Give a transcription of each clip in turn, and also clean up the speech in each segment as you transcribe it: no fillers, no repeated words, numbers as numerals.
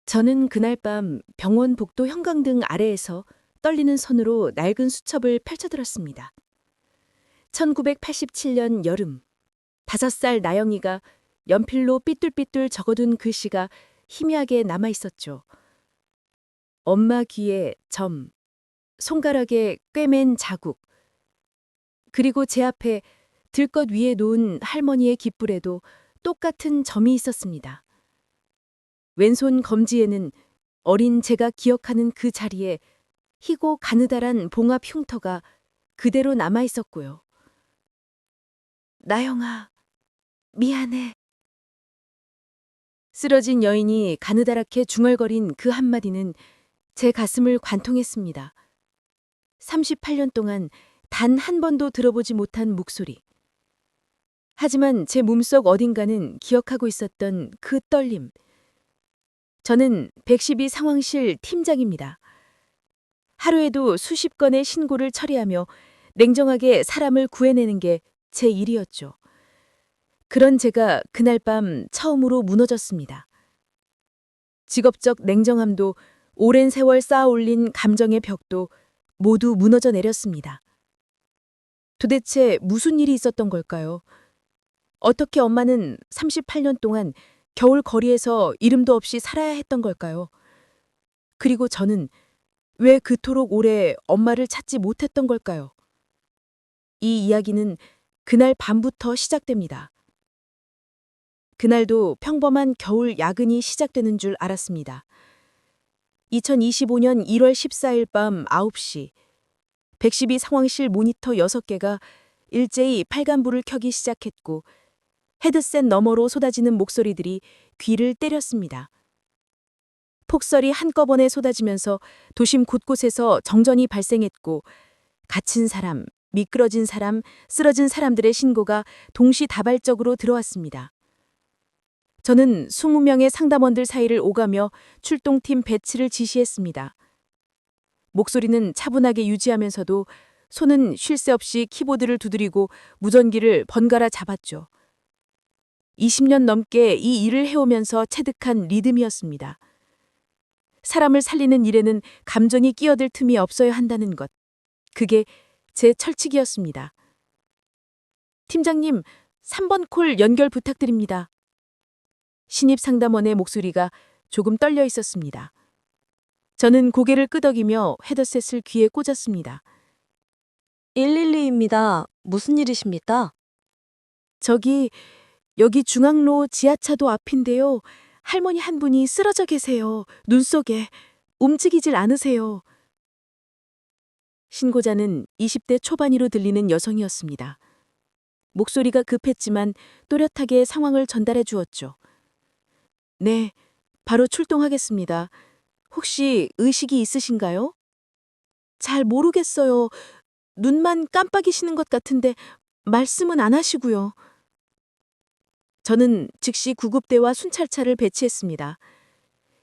저는 그날 밤 병원 복도 형광등 아래에서 떨리는 손으로 낡은 수첩을 펼쳐들었습니다. 1987년 여름, 5살 나영이가 연필로 삐뚤삐뚤 적어둔 글씨가 희미하게 남아 있었죠. 엄마 귀에 점, 손가락에 꿰맨 자국, 그리고 제 앞에 들것 위에 놓은 할머니의 깃불에도 똑같은 점이 있었습니다. 왼손 검지에는 어린 제가 기억하는 그 자리에 희고 가느다란 봉합 흉터가 그대로 남아 있었고요. 나영아, 미안해. 쓰러진 여인이 가느다랗게 중얼거린 그 한마디는 제 가슴을 관통했습니다. 38년 동안 단 한 번도 들어보지 못한 목소리. 하지만 제 몸속 어딘가는 기억하고 있었던 그 떨림. 저는 112 상황실 팀장입니다. 하루에도 수십 건의 신고를 처리하며 냉정하게 사람을 구해내는 게 제 일이었죠. 그런 제가 그날 밤 처음으로 무너졌습니다. 직업적 냉정함도 오랜 세월 쌓아 올린 감정의 벽도 모두 무너져 내렸습니다. 도대체 무슨 일이 있었던 걸까요? 어떻게 엄마는 38년 동안 겨울 거리에서 이름도 없이 살아야 했던 걸까요? 그리고 저는 왜 그토록 오래 엄마를 찾지 못했던 걸까요? 이 이야기는 그날 밤부터 시작됩니다. 그날도 평범한 겨울 야근이 시작되는 줄 알았습니다. 2025년 1월 14일 밤 9시, 112 상황실 모니터 6개가 일제히 빨간불을 켜기 시작했고 헤드셋 너머로 쏟아지는 목소리들이 귀를 때렸습니다. 폭설이 한꺼번에 쏟아지면서 도심 곳곳에서 정전이 발생했고 갇힌 사람, 미끄러진 사람, 쓰러진 사람들의 신고가 동시다발적으로 들어왔습니다. 저는 20명의 상담원들 사이를 오가며 출동팀 배치를 지시했습니다. 목소리는 차분하게 유지하면서도 손은 쉴 새 없이 키보드를 두드리고 무전기를 번갈아 잡았죠. 20년 넘게 이 일을 해오면서 체득한 리듬이었습니다. 사람을 살리는 일에는 감정이 끼어들 틈이 없어야 한다는 것. 그게 제 철칙이었습니다. 팀장님, 3번 콜 연결 부탁드립니다. 신입 상담원의 목소리가 조금 떨려 있었습니다. 저는 고개를 끄덕이며 헤드셋을 귀에 꽂았습니다. 112입니다. 무슨 일이십니까? 여기 중앙로 지하차도 앞인데요. 할머니 한 분이 쓰러져 계세요. 눈 속에. 움직이질 않으세요. 신고자는 20대 초반으로 들리는 여성이었습니다. 목소리가 급했지만 또렷하게 상황을 전달해 주었죠. 네, 바로 출동하겠습니다. 혹시 의식이 있으신가요? 잘 모르겠어요. 눈만 깜빡이시는 것 같은데 말씀은 안 하시고요. 저는 즉시 구급대와 순찰차를 배치했습니다.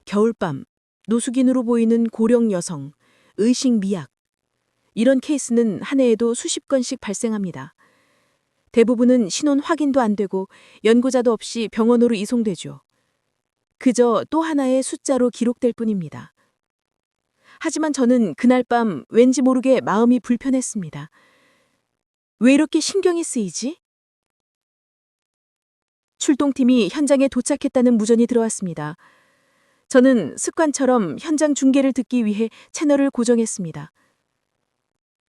겨울밤, 노숙인으로 보이는 고령 여성, 의식 미약. 이런 케이스는 한 해에도 수십 건씩 발생합니다. 대부분은 신원 확인도 안 되고 연고자도 없이 병원으로 이송되죠. 그저 또 하나의 숫자로 기록될 뿐입니다. 하지만 저는 그날 밤 왠지 모르게 마음이 불편했습니다. 왜 이렇게 신경이 쓰이지? 출동팀이 현장에 도착했다는 무전이 들어왔습니다. 저는 습관처럼 현장 중계를 듣기 위해 채널을 고정했습니다.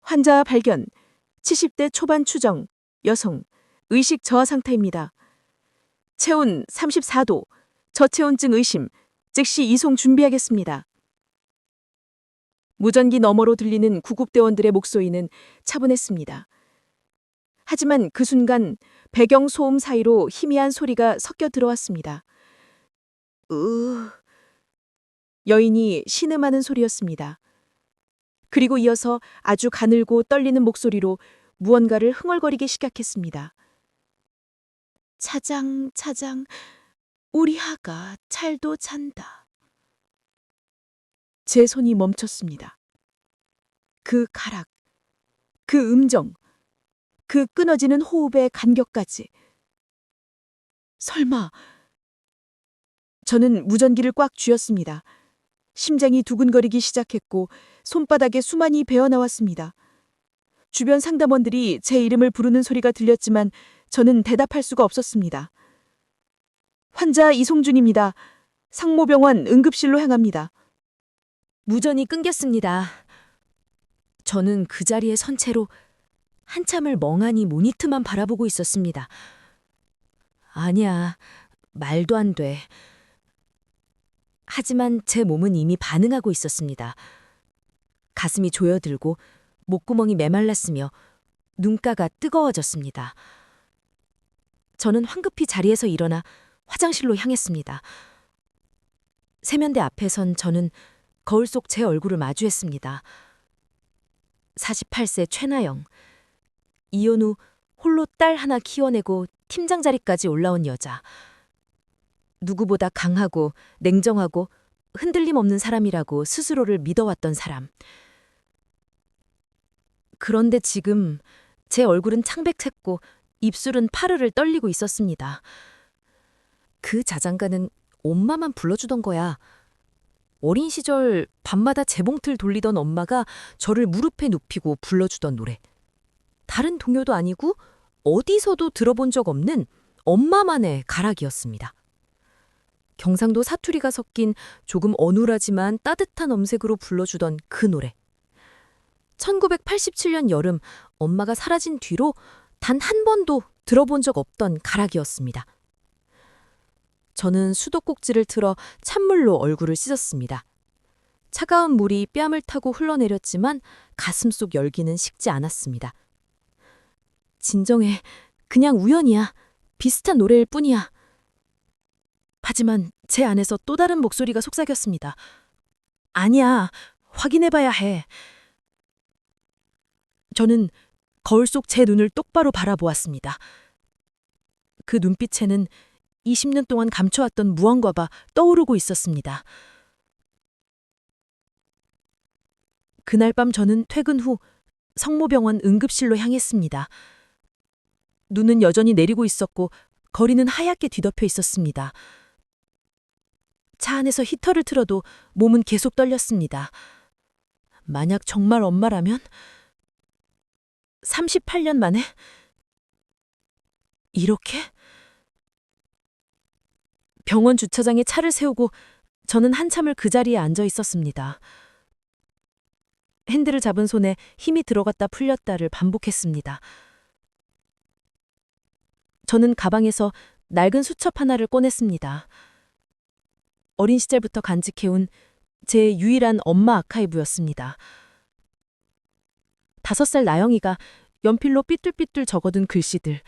환자 발견, 70대 초반 추정, 여성, 의식 저하 상태입니다. 체온 34도, 저체온증 의심, 즉시 이송 준비하겠습니다. 무전기 너머로 들리는 구급대원들의 목소리는 차분했습니다. 하지만 그 순간 배경 소음 사이로 희미한 소리가 섞여 들어왔습니다. 여인이 신음하는 소리였습니다. 그리고 이어서 아주 가늘고 떨리는 목소리로 무언가를 흥얼거리기 시작했습니다. 차장, 우리 하가 잘도 잔다. 제 손이 멈췄습니다. 그 가락, 그 음정, 그 끊어지는 호흡의 간격까지. 설마 저는 무전기를 꽉 쥐었습니다. 심장이 두근거리기 시작했고 손바닥에 수만이 배어나왔습니다. 주변 상담원들이 제 이름을 부르는 소리가 들렸지만 저는 대답할 수가 없었습니다. 환자 이송준입니다. 상모병원 응급실로 향합니다. 무전이 끊겼습니다. 저는 그 자리에 선 채로 한참을 멍하니 모니터만 바라보고 있었습니다. 아니야, 말도 안 돼. 하지만 제 몸은 이미 반응하고 있었습니다. 가슴이 조여들고 목구멍이 메말랐으며 눈가가 뜨거워졌습니다. 저는 황급히 자리에서 일어나 화장실로 향했습니다. 세면대 앞에 선 저는 거울 속 제 얼굴을 마주했습니다. 48세 최나영. 이혼 후 홀로 딸 하나 키워내고 팀장 자리까지 올라온 여자. 누구보다 강하고 냉정하고 흔들림 없는 사람이라고 스스로를 믿어왔던 사람. 그런데 지금 제 얼굴은 창백했고 입술은 파르르 떨리고 있었습니다. 그 자장가는 엄마만 불러주던 거야. 어린 시절 밤마다 재봉틀 돌리던 엄마가 저를 무릎에 눕히고 불러주던 노래. 다른 동요도 아니고 어디서도 들어본 적 없는 엄마만의 가락이었습니다. 경상도 사투리가 섞인 조금 어눌하지만 따뜻한 음색으로 불러주던 그 노래. 1987년 여름 엄마가 사라진 뒤로 단 한 번도 들어본 적 없던 가락이었습니다. 저는 수도꼭지를 틀어 찬물로 얼굴을 씻었습니다. 차가운 물이 뺨을 타고 흘러내렸지만 가슴속 열기는 식지 않았습니다. 진정해. 그냥 우연이야. 비슷한 노래일 뿐이야. 하지만 제 안에서 또 다른 목소리가 속삭였습니다. 아니야. 확인해봐야 해. 저는 거울 속 제 눈을 똑바로 바라보았습니다. 그 눈빛에는 20년 동안 감춰왔던 무언가가 떠오르고 있었습니다. 그날 밤 저는 퇴근 후 성모병원 응급실로 향했습니다. 눈은 여전히 내리고 있었고 거리는 하얗게 뒤덮여 있었습니다. 차 안에서 히터를 틀어도 몸은 계속 떨렸습니다. 만약 정말 엄마라면 38년 만에 이렇게? 병원 주차장에 차를 세우고 저는 한참을 그 자리에 앉아 있었습니다. 핸들을 잡은 손에 힘이 들어갔다 풀렸다를 반복했습니다. 저는 가방에서 낡은 수첩 하나를 꺼냈습니다. 어린 시절부터 간직해온 제 유일한 엄마 아카이브였습니다. 5살 나영이가 연필로 삐뚤삐뚤 적어둔 글씨들.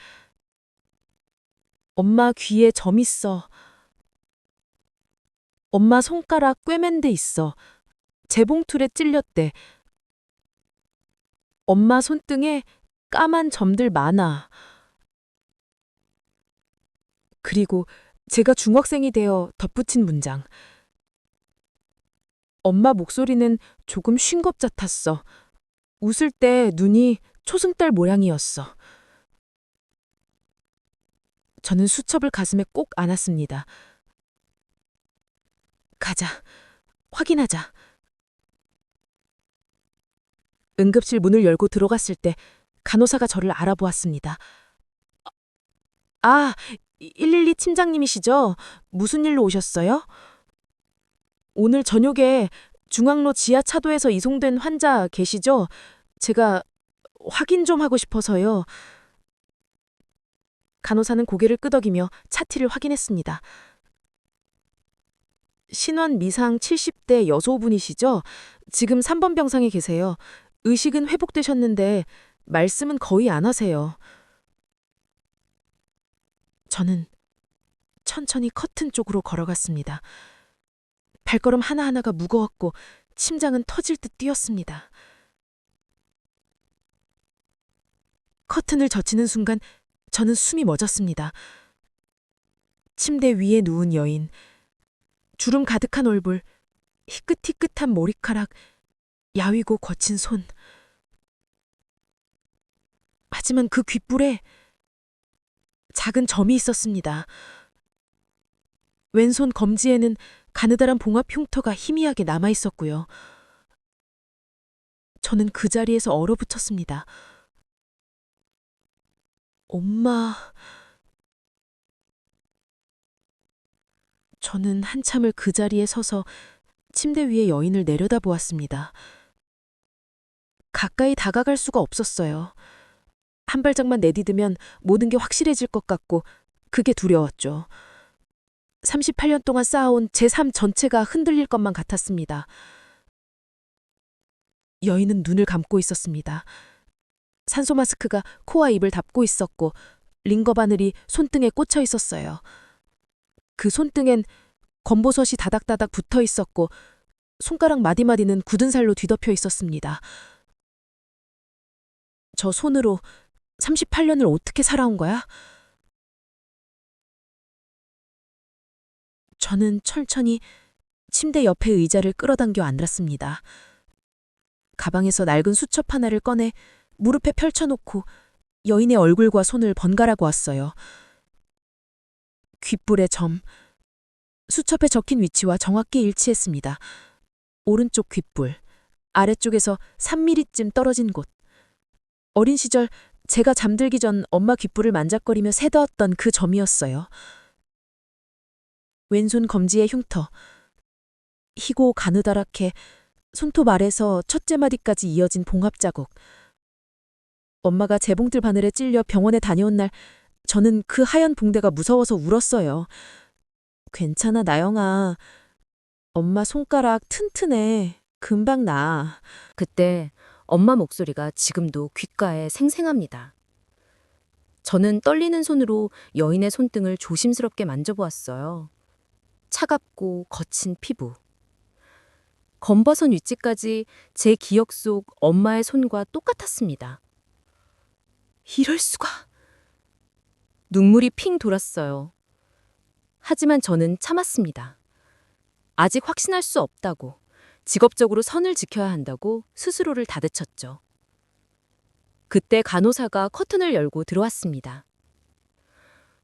엄마 귀에 점 있어. 엄마 손가락 꿰맨 데 있어. 재봉틀에 찔렸대. 엄마 손등에 까만 점들 많아. 그리고 제가 중학생이 되어 덧붙인 문장. 엄마 목소리는 조금 쉰 것 같았어. 웃을 때 눈이 초승달 모양이었어. 저는 수첩을 가슴에 꼭 안았습니다. 가자. 확인하자. 응급실 문을 열고 들어갔을 때 간호사가 저를 알아보았습니다. 아, 112 팀장님이시죠? 무슨 일로 오셨어요? 오늘 저녁에 중앙로 지하차도에서 이송된 환자 계시죠? 제가 확인 좀 하고 싶어서요. 간호사는 고개를 끄덕이며 차티를 확인했습니다. 신원 미상 70대 여소분이시죠? 지금 3번 병상에 계세요. 의식은 회복되셨는데 말씀은 거의 안 하세요. 저는 천천히 커튼 쪽으로 걸어갔습니다. 발걸음 하나하나가 무거웠고 심장은 터질 듯 뛰었습니다. 커튼을 젖히는 순간 저는 숨이 멎었습니다. 침대 위에 누운 여인, 주름 가득한 얼굴, 희끗희끗한 머리카락, 야위고 거친 손. 하지만 그 귓불에 작은 점이 있었습니다. 왼손 검지에는 가느다란 봉합 흉터가 희미하게 남아 있었고요. 저는 그 자리에서 얼어붙었습니다. 엄마. 저는 한참을 그 자리에 서서 침대 위에 여인을 내려다보았습니다. 가까이 다가갈 수가 없었어요. 한 발짝만 내디디면 모든 게 확실해질 것 같고 그게 두려웠죠. 38년 동안 쌓아온 제 삶 전체가 흔들릴 것만 같았습니다. 여인은 눈을 감고 있었습니다. 산소 마스크가 코와 입을 닫고 있었고 링거 바늘이 손등에 꽂혀 있었어요. 그 손등엔 검버섯이 다닥다닥 붙어 있었고 손가락 마디마디는 굳은 살로 뒤덮여 있었습니다. 저 손으로 38년을 어떻게 살아온 거야? 저는 천천히 침대 옆에 의자를 끌어당겨 앉았습니다. 가방에서 낡은 수첩 하나를 꺼내 무릎에 펼쳐놓고 여인의 얼굴과 손을 번갈아 보았어요. 귓불의 점, 수첩에 적힌 위치와 정확히 일치했습니다. 오른쪽 귓불, 아래쪽에서 3mm쯤 떨어진 곳. 어린 시절 제가 잠들기 전 엄마 귓불을 만작거리며 새더었던 그 점이었어요. 왼손 검지의 흉터, 희고 가느다랗게 손톱 아래서 첫째 마디까지 이어진 봉합 자국. 엄마가 재봉틀 바늘에 찔려 병원에 다녀온 날 저는 그 하얀 붕대가 무서워서 울었어요. 괜찮아, 나영아. 엄마 손가락 튼튼해. 금방 나. 그때 엄마 목소리가 지금도 귓가에 생생합니다. 저는 떨리는 손으로 여인의 손등을 조심스럽게 만져보았어요. 차갑고 거친 피부. 검버섯 위치까지 제 기억 속 엄마의 손과 똑같았습니다. 이럴 수가. 눈물이 핑 돌았어요. 하지만 저는 참았습니다. 아직 확신할 수 없다고, 직업적으로 선을 지켜야 한다고 스스로를 다그쳤죠. 그때 간호사가 커튼을 열고 들어왔습니다.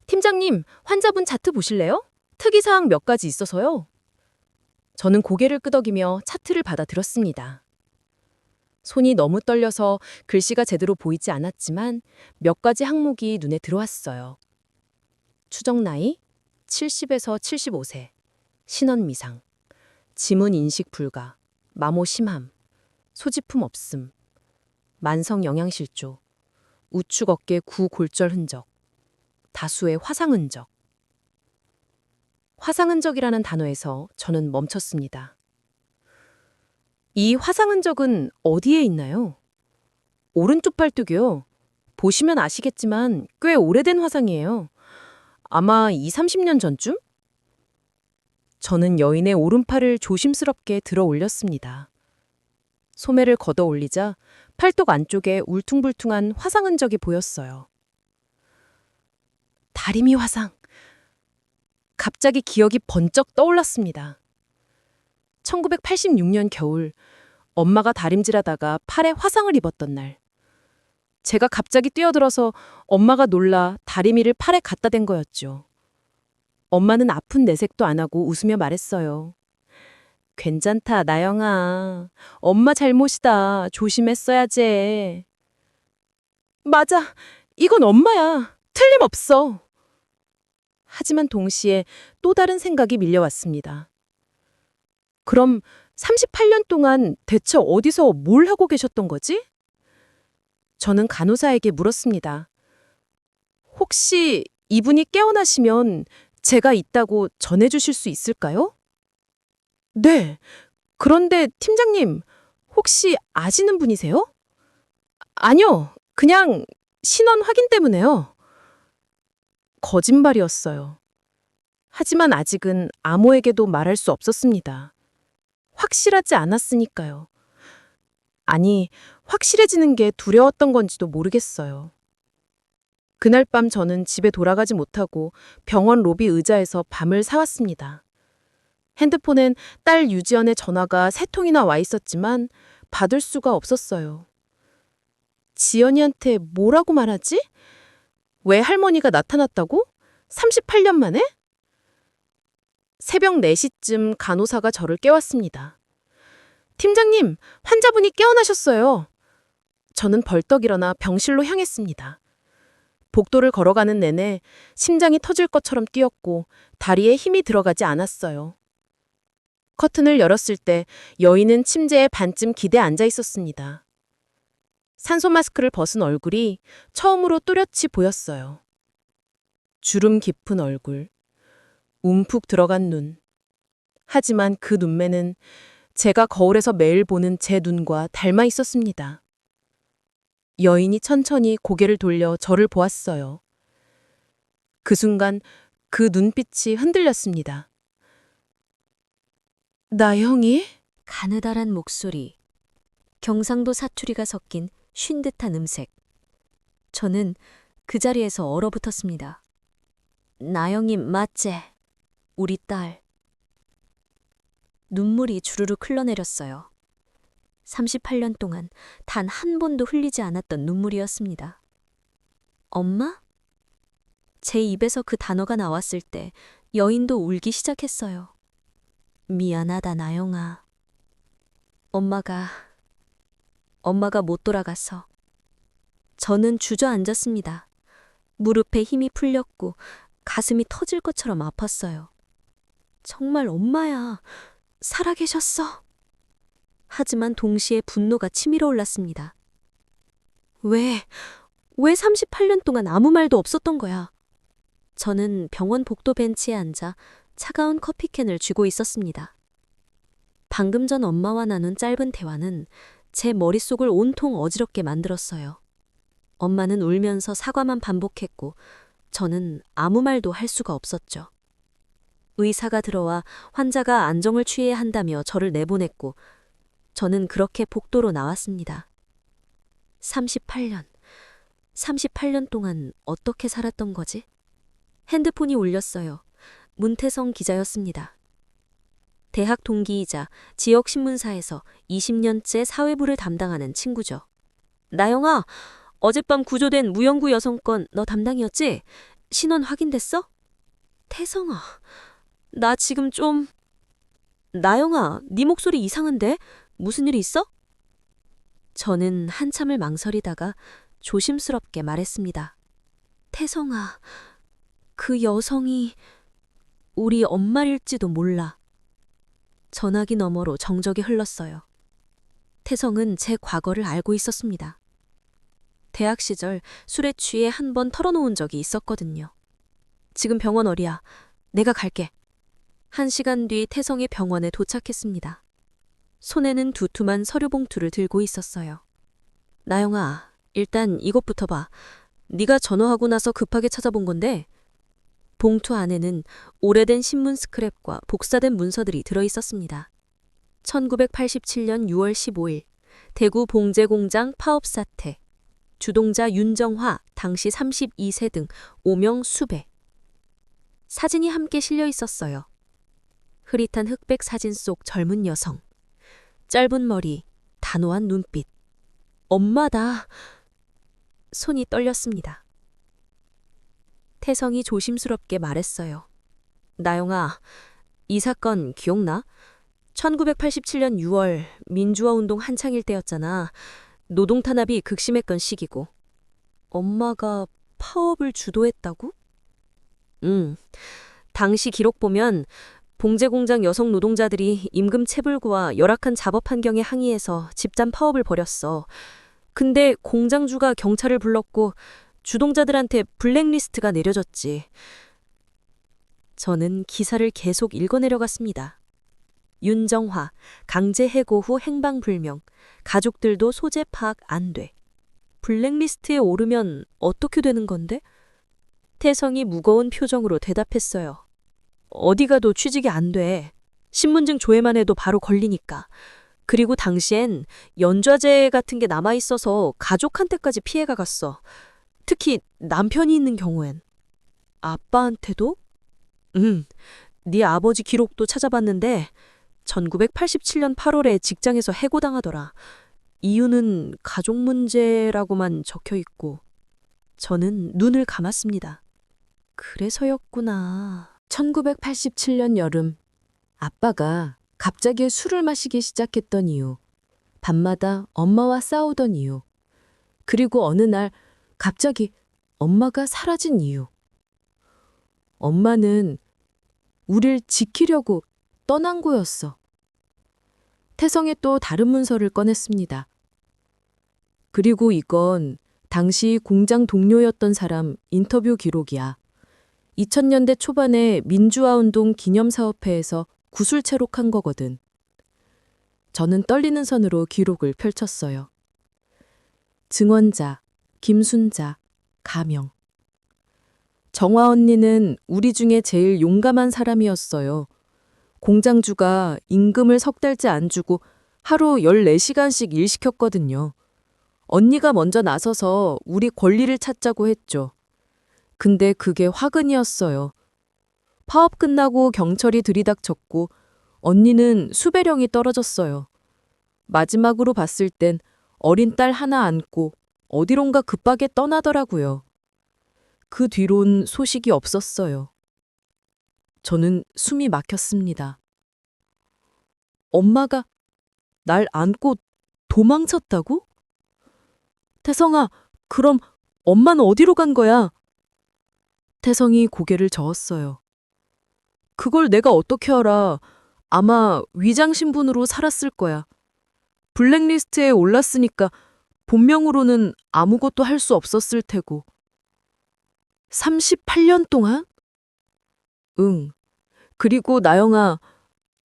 팀장님, 환자분 차트 보실래요? 특이사항 몇 가지 있어서요. 저는 고개를 끄덕이며 차트를 받아 들었습니다. 손이 너무 떨려서 글씨가 제대로 보이지 않았지만 몇 가지 항목이 눈에 들어왔어요. 추정 나이 70에서 75세, 신원 미상, 지문 인식 불가, 마모 심함, 소지품 없음, 만성 영양실조, 우측 어깨 구골절 흔적, 다수의 화상 흔적. 화상 흔적이라는 단어에서 저는 멈췄습니다. 이 화상 흔적은 어디에 있나요? 오른쪽 팔뚝이요. 보시면 아시겠지만 꽤 오래된 화상이에요. 아마 20, 30년 전쯤? 저는 여인의 오른팔을 조심스럽게 들어 올렸습니다. 소매를 걷어 올리자 팔뚝 안쪽에 울퉁불퉁한 화상 흔적이 보였어요. 다리미 화상. 갑자기 기억이 번쩍 떠올랐습니다. 1986년 겨울, 엄마가 다림질하다가 팔에 화상을 입었던 날. 제가 갑자기 뛰어들어서 엄마가 놀라 다리미를 팔에 갖다 댄 거였죠. 엄마는 아픈 내색도 안 하고 웃으며 말했어요. 괜찮다, 나영아. 엄마 잘못이다. 조심했어야지. 맞아. 이건 엄마야. 틀림없어. 하지만 동시에 또 다른 생각이 밀려왔습니다. 그럼 38년 동안 대체 어디서 뭘 하고 계셨던 거지? 저는 간호사에게 물었습니다. 혹시 이분이 깨어나시면 제가 있다고 전해주실 수 있을까요? 네. 그런데 팀장님, 혹시 아시는 분이세요? 아니요. 그냥 신원 확인 때문에요. 거짓말이었어요. 하지만 아직은 아무에게도 말할 수 없었습니다. 확실하지 않았으니까요. 아니, 확실해지는 게 두려웠던 건지도 모르겠어요. 그날 밤 저는 집에 돌아가지 못하고 병원 로비 의자에서 밤을 새웠습니다. 핸드폰엔 딸 유지연의 전화가 3통이나 와 있었지만 받을 수가 없었어요. 지연이한테 뭐라고 말하지? 왜 할머니가 나타났다고? 38년 만에? 새벽 4시쯤 간호사가 저를 깨웠습니다. 팀장님, 환자분이 깨어나셨어요. 저는 벌떡 일어나 병실로 향했습니다. 복도를 걸어가는 내내 심장이 터질 것처럼 뛰었고 다리에 힘이 들어가지 않았어요. 커튼을 열었을 때 여인은 침대에 반쯤 기대 앉아 있었습니다. 산소 마스크를 벗은 얼굴이 처음으로 또렷이 보였어요. 주름 깊은 얼굴, 움푹 들어간 눈. 하지만 그 눈매는 제가 거울에서 매일 보는 제 눈과 닮아 있었습니다. 여인이 천천히 고개를 돌려 저를 보았어요. 그 순간 그 눈빛이 흔들렸습니다. 나영이? 가느다란 목소리, 경상도 사투리가 섞인 쉰 듯한 음색. 저는 그 자리에서 얼어붙었습니다. 나영이 맞제, 우리 딸. 눈물이 주르륵 흘러내렸어요. 38년 동안 단 한 번도 흘리지 않았던 눈물이었습니다. 엄마? 제 입에서 그 단어가 나왔을 때 여인도 울기 시작했어요. 미안하다, 나영아. 엄마가 못 돌아가서. 저는 주저앉았습니다. 무릎에 힘이 풀렸고 가슴이 터질 것처럼 아팠어요. 정말 엄마야, 살아계셨어. 하지만 동시에 분노가 치밀어 올랐습니다. 왜 38년 동안 아무 말도 없었던 거야? 저는 병원 복도 벤치에 앉아 차가운 커피캔을 쥐고 있었습니다. 방금 전 엄마와 나눈 짧은 대화는 제 머릿속을 온통 어지럽게 만들었어요. 엄마는 울면서 사과만 반복했고 저는 아무 말도 할 수가 없었죠. 의사가 들어와 환자가 안정을 취해야 한다며 저를 내보냈고 저는 그렇게 복도로 나왔습니다. 38년 동안 어떻게 살았던 거지? 핸드폰이 울렸어요. 문태성 기자였습니다. 대학 동기이자 지역 신문사에서 20년째 사회부를 담당하는 친구죠. 나영아, 어젯밤 구조된 무영구 여성 건 너 담당이었지? 신원 확인됐어? 태성아, 나 지금 좀... 나영아, 네 목소리 이상한데? 무슨 일 있어? 저는 한참을 망설이다가 조심스럽게 말했습니다. 태성아, 그 여성이 우리 엄마일지도 몰라. 전화기 너머로 정적이 흘렀어요. 태성은 제 과거를 알고 있었습니다. 대학 시절 술에 취해 한 번 털어놓은 적이 있었거든요. 지금 병원 어디야? 내가 갈게. 1시간 뒤 태성이 병원에 도착했습니다. 손에는 두툼한 서류 봉투를 들고 있었어요. 나영아, 일단 이것부터 봐. 네가 전화하고 나서 급하게 찾아본 건데 봉투 안에는 오래된 신문 스크랩과 복사된 문서들이 들어있었습니다. 1987년 6월 15일 대구 봉제공장 파업 사태, 주동자 윤정화 당시 32세 등 오명 수배. 사진이 함께 실려 있었어요. 흐릿한 흑백 사진 속 젊은 여성. 짧은 머리, 단호한 눈빛. 엄마다. 손이 떨렸습니다. 태성이 조심스럽게 말했어요. 나영아, 이 사건 기억나? 1987년 6월 민주화 운동 한창일 때였잖아. 노동 탄압이 극심했던 시기고. 엄마가 파업을 주도했다고? 응. 당시 기록 보면 봉제공장 여성 노동자들이 임금 체불과 열악한 작업 환경에 항의해서 집단 파업을 벌였어. 근데 공장주가 경찰을 불렀고 주동자들한테 블랙리스트가 내려졌지. 저는 기사를 계속 읽어내려갔습니다. 윤정화, 강제 해고 후 행방불명, 가족들도 소재 파악 안 돼. 블랙리스트에 오르면 어떻게 되는 건데? 태성이 무거운 표정으로 대답했어요. 어디 가도 취직이 안 돼. 신분증 조회만 해도 바로 걸리니까. 그리고 당시엔 연좌제 같은 게 남아있어서 가족한테까지 피해가 갔어. 특히 남편이 있는 경우엔. 아빠한테도? 응. 네 아버지 기록도 찾아봤는데 1987년 8월에 직장에서 해고당하더라. 이유는 가족 문제라고만 적혀 있고. 저는 눈을 감았습니다. 그래서였구나. 1987년 여름, 아빠가 갑자기 술을 마시기 시작했던 이유, 밤마다 엄마와 싸우던 이유, 그리고 어느 날 갑자기 엄마가 사라진 이유. 엄마는 우릴 지키려고 떠난 거였어. 태성이 또 다른 문서를 꺼냈습니다. 그리고 이건 당시 공장 동료였던 사람 인터뷰 기록이야. 2000년대 초반에 민주화운동 기념사업회에서 구술 체록한 거거든. 저는 떨리는 손으로 기록을 펼쳤어요. 증언자, 김순자, 가명. 정화 언니는 우리 중에 제일 용감한 사람이었어요. 공장주가 임금을 석 달째 안 주고 하루 14시간씩 일 시켰거든요. 언니가 먼저 나서서 우리 권리를 찾자고 했죠. 근데 그게 화근이었어요. 파업 끝나고 경찰이 들이닥쳤고 언니는 수배령이 떨어졌어요. 마지막으로 봤을 땐 어린 딸 하나 안고 어디론가 급하게 떠나더라고요. 그 뒤론 소식이 없었어요. 저는 숨이 막혔습니다. 엄마가 날 안고 도망쳤다고? 태성아, 그럼 엄마는 어디로 간 거야? 태성이 고개를 저었어요. 그걸 내가 어떻게 알아? 아마 위장 신분으로 살았을 거야. 블랙리스트에 올랐으니까 본명으로는 아무것도 할 수 없었을 테고. 38년 동안? 응. 그리고 나영아,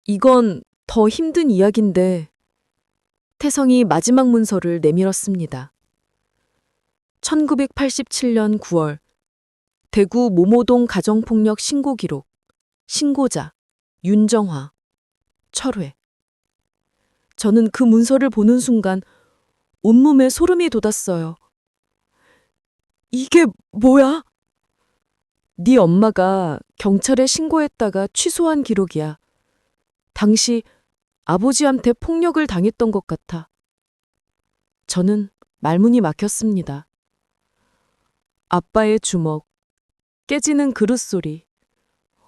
이건 더 힘든 이야기인데. 태성이 마지막 문서를 내밀었습니다. 1987년 9월 대구 모모동 가정폭력 신고 기록. 신고자 윤정화. 철회. 저는 그 문서를 보는 순간 온몸에 소름이 돋았어요. 이게 뭐야? 네 엄마가 경찰에 신고했다가 취소한 기록이야. 당시 아버지한테 폭력을 당했던 것 같아. 저는 말문이 막혔습니다. 아빠의 주먹, 깨지는 그릇 소리,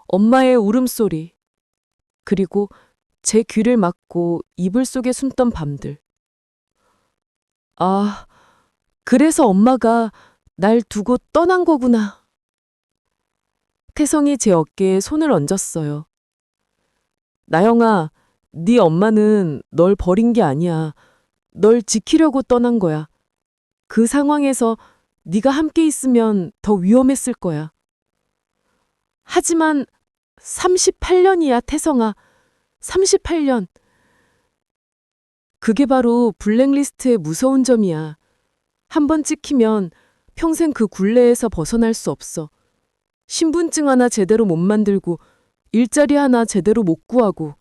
엄마의 울음소리, 그리고 제 귀를 막고 이불 속에 숨던 밤들. 아, 그래서 엄마가 날 두고 떠난 거구나. 태성이 제 어깨에 손을 얹었어요. 나영아, 네 엄마는 널 버린 게 아니야. 널 지키려고 떠난 거야. 그 상황에서 네가 함께 있으면 더 위험했을 거야. 하지만 38년이야, 태성아. 38년. 그게 바로 블랙리스트의 무서운 점이야. 한 번 찍히면 평생 그 굴레에서 벗어날 수 없어. 신분증 하나 제대로 못 만들고 일자리 하나 제대로 못 구하고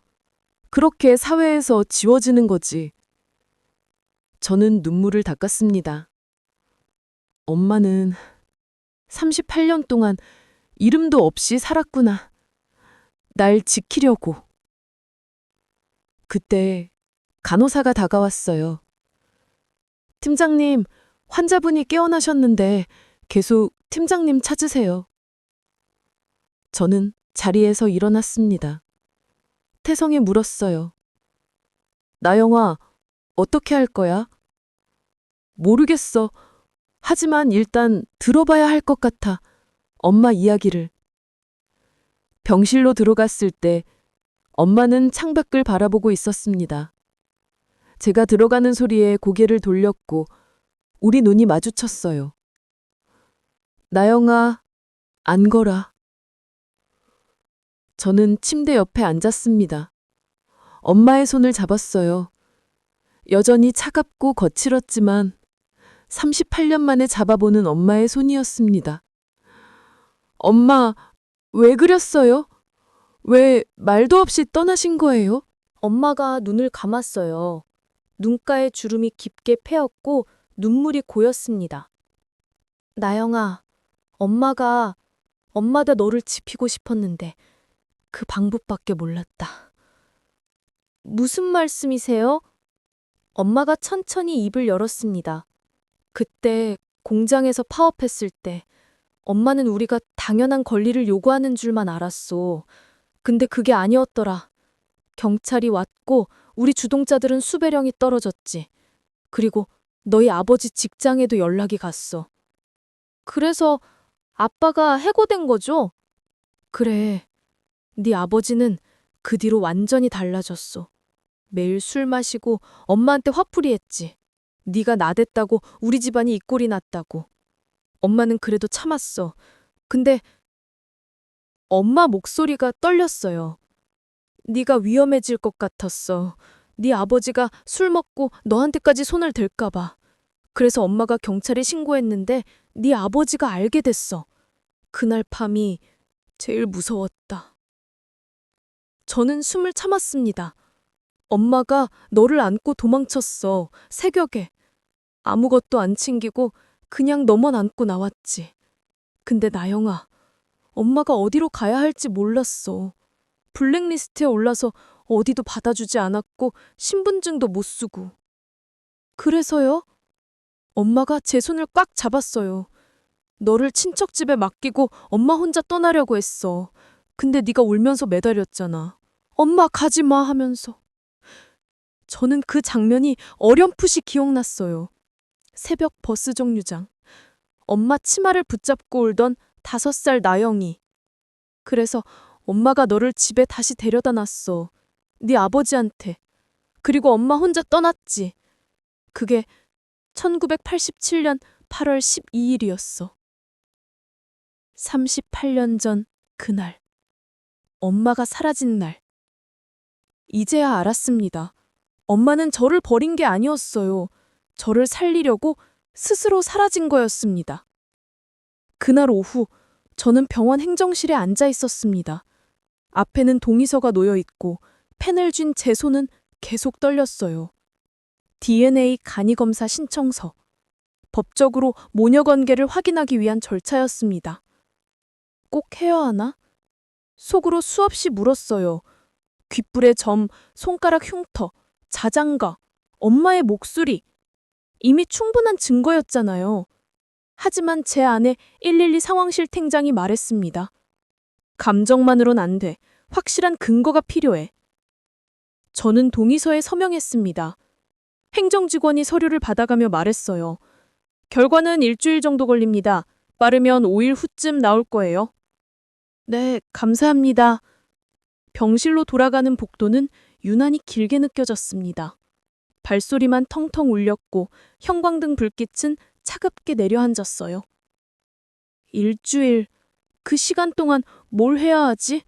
그렇게 사회에서 지워지는 거지. 저는 눈물을 닦았습니다. 엄마는 38년 동안 이름도 없이 살았구나. 날 지키려고. 그때 간호사가 다가왔어요. 팀장님, 환자분이 깨어나셨는데 계속 팀장님 찾으세요. 저는 자리에서 일어났습니다. 태성이 물었어요. 나영아, 어떻게 할 거야? 모르겠어. 하지만 일단 들어봐야 할 것 같아. 엄마 이야기를. 병실로 들어갔을 때 엄마는 창밖을 바라보고 있었습니다. 제가 들어가는 소리에 고개를 돌렸고 우리 눈이 마주쳤어요. 나영아, 안거라. 저는 침대 옆에 앉았습니다. 엄마의 손을 잡았어요. 여전히 차갑고 거칠었지만 38년 만에 잡아보는 엄마의 손이었습니다. 엄마, 왜 그랬어요? 왜 말도 없이 떠나신 거예요? 엄마가 눈을 감았어요. 눈가에 주름이 깊게 패였고 눈물이 고였습니다. 나영아, 엄마가 너를 지키고 싶었는데 그 방법밖에 몰랐다. 무슨 말씀이세요? 엄마가 천천히 입을 열었습니다. 그때 공장에서 파업했을 때 엄마는 우리가 당연한 권리를 요구하는 줄만 알았어. 근데 그게 아니었더라. 경찰이 왔고 우리 주동자들은 수배령이 떨어졌지. 그리고 너희 아버지 직장에도 연락이 갔어. 그래서 아빠가 해고된 거죠? 그래. 네 아버지는 그 뒤로 완전히 달라졌어. 매일 술 마시고 엄마한테 화풀이했지. 네가 나댔다고 우리 집안이 이 꼴이 났다고. 엄마는 그래도 참았어. 근데 엄마 목소리가 떨렸어요. 네가 위험해질 것 같았어. 네 아버지가 술 먹고 너한테까지 손을 댈까 봐. 그래서 엄마가 경찰에 신고했는데 네 아버지가 알게 됐어. 그날 밤이 제일 무서웠다. 저는 숨을 참았습니다. 엄마가 너를 안고 도망쳤어. 새벽에. 아무것도 안 챙기고 그냥 너만 안고 나왔지. 근데 나영아, 엄마가 어디로 가야 할지 몰랐어. 블랙리스트에 올라서 어디도 받아주지 않았고 신분증도 못 쓰고. 그래서요? 엄마가 제 손을 꽉 잡았어요. 너를 친척 집에 맡기고 엄마 혼자 떠나려고 했어. 근데 네가 울면서 매달렸잖아. 엄마 가지 마 하면서. 저는 그 장면이 어렴풋이 기억났어요. 새벽 버스 정류장. 엄마 치마를 붙잡고 울던 5살 나영이. 그래서 엄마가 너를 집에 다시 데려다 놨어. 네 아버지한테. 그리고 엄마 혼자 떠났지. 그게 1987년 8월 12일이었어. 38년 전 그날. 엄마가 사라진 날. 이제야 알았습니다. 엄마는 저를 버린 게 아니었어요. 저를 살리려고 스스로 사라진 거였습니다. 그날 오후 저는 병원 행정실에 앉아 있었습니다. 앞에는 동의서가 놓여 있고 펜을 쥔 제 손은 계속 떨렸어요. DNA 간이검사 신청서. 법적으로 모녀 관계를 확인하기 위한 절차였습니다. 꼭 해야 하나? 속으로 수없이 물었어요. 귓불의 점, 손가락 흉터, 자장가, 엄마의 목소리. 이미 충분한 증거였잖아요. 하지만 제 아내 112 상황실 팀장이 말했습니다. 감정만으론 안 돼. 확실한 근거가 필요해. 저는 동의서에 서명했습니다. 행정직원이 서류를 받아가며 말했어요. 결과는 일주일 정도 걸립니다. 빠르면 5일 후쯤 나올 거예요. 네, 감사합니다. 병실로 돌아가는 복도는 유난히 길게 느껴졌습니다. 발소리만 텅텅 울렸고 형광등 불빛은 차갑게 내려앉았어요. 일주일, 그 시간 동안 뭘 해야 하지?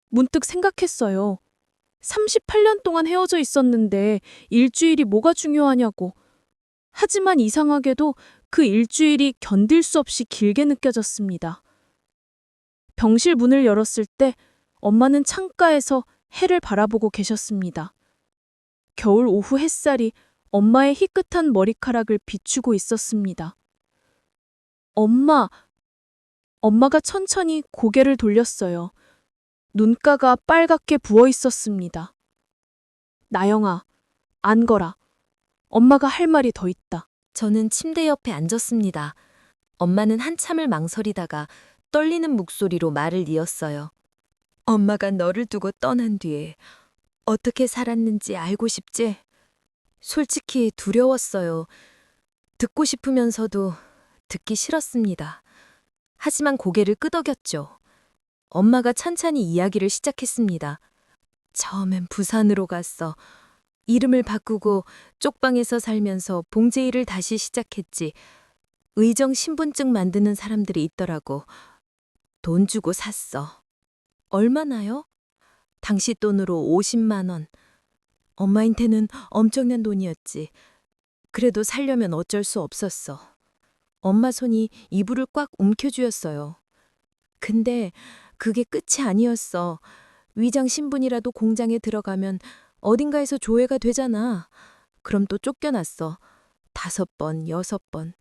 문득 생각했어요. 38년 동안 헤어져 있었는데 일주일이 뭐가 중요하냐고. 하지만 이상하게도 그 일주일이 견딜 수 없이 길게 느껴졌습니다. 병실 문을 열었을 때 엄마는 창가에서 해를 바라보고 계셨습니다. 겨울 오후 햇살이 엄마의 희끗한 머리카락을 비추고 있었습니다. 엄마가 천천히 고개를 돌렸어요. 눈가가 빨갛게 부어 있었습니다. 나영아, 안거라. 엄마가 할 말이 더 있다. 저는 침대 옆에 앉았습니다. 엄마는 한참을 망설이다가 떨리는 목소리로 말을 이었어요. 엄마가 너를 두고 떠난 뒤에 어떻게 살았는지 알고 싶지? 솔직히 두려웠어요. 듣고 싶으면서도 듣기 싫었습니다. 하지만 고개를 끄덕였죠. 엄마가 찬찬히 이야기를 시작했습니다. 처음엔 부산으로 갔어. 이름을 바꾸고 쪽방에서 살면서 봉제 일을 다시 시작했지. 의정 신분증 만드는 사람들이 있더라고. 돈 주고 샀어. 얼마나요? 당시 돈으로 50만 원. 엄마한테는 엄청난 돈이었지. 그래도 살려면 어쩔 수 없었어. 엄마 손이 이불을 꽉 움켜쥐었어요. 근데 그게 끝이 아니었어. 위장 신분이라도 공장에 들어가면 어딘가에서 조회가 되잖아. 그럼 또 쫓겨났어. 5번, 6번.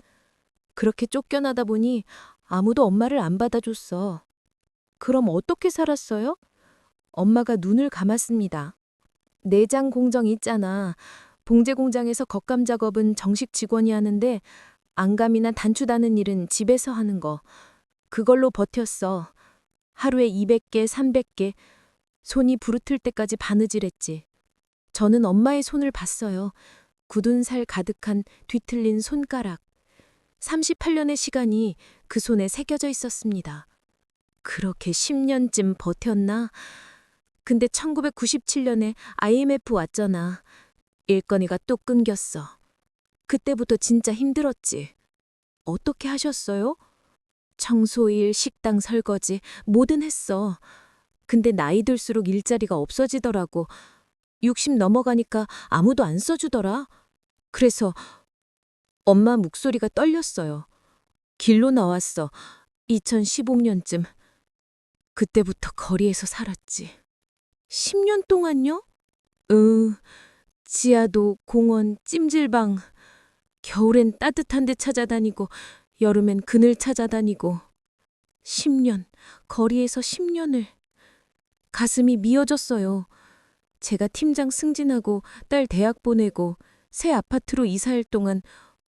그렇게 쫓겨나다 보니 아무도 엄마를 안 받아줬어. 그럼 어떻게 살았어요? 엄마가 눈을 감았습니다. 내장 공정 있잖아. 봉제 공장에서 겉감 작업은 정식 직원이 하는데 안감이나 단추 다는 일은 집에서 하는 거. 그걸로 버텼어. 하루에 200개, 300개. 손이 부르틀 때까지 바느질했지. 저는 엄마의 손을 봤어요. 굳은 살 가득한 뒤틀린 손가락. 38년의 시간이 그 손에 새겨져 있었습니다. 그렇게 10년쯤 버텼나? 근데 1997년에 IMF 왔잖아. 일거니가 또 끊겼어. 그때부터 진짜 힘들었지. 어떻게 하셨어요? 청소일, 식당 설거지, 뭐든 했어. 근데 나이 들수록 일자리가 없어지더라고. 60 넘어가니까 아무도 안 써주더라. 그래서 엄마 목소리가 떨렸어요. 길로 나왔어. 2015년쯤. 그때부터 거리에서 살았지. 10년 동안요? 지하도, 공원, 찜질방. 겨울엔 따뜻한 데 찾아다니고 여름엔 그늘 찾아다니고. 10년, 거리에서 10년을. 가슴이 미어졌어요. 제가 팀장 승진하고 딸 대학 보내고 새 아파트로 이사할 동안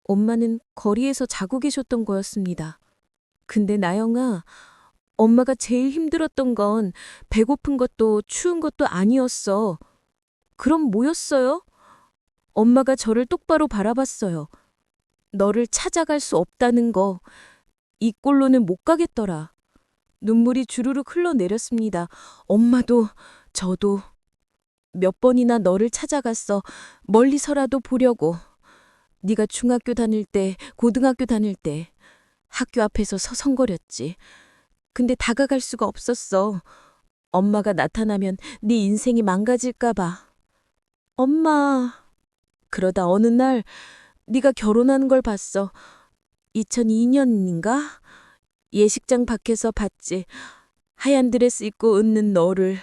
엄마는 거리에서 자고 계셨던 거였습니다. 근데 나영아, 엄마가 제일 힘들었던 건 배고픈 것도 추운 것도 아니었어. 그럼 뭐였어요? 엄마가 저를 똑바로 바라봤어요. 너를 찾아갈 수 없다는 거. 이 꼴로는 못 가겠더라. 눈물이 주르륵 흘러내렸습니다. 엄마도 저도 몇 번이나 너를 찾아갔어. 멀리서라도 보려고. 네가 중학교 다닐 때, 고등학교 다닐 때 학교 앞에서 서성거렸지. 근데 다가갈 수가 없었어. 엄마가 나타나면 네 인생이 망가질까 봐. 엄마. 그러다 어느 날 네가 결혼하는 걸 봤어. 2002년인가? 예식장 밖에서 봤지. 하얀 드레스 입고 웃는 너를.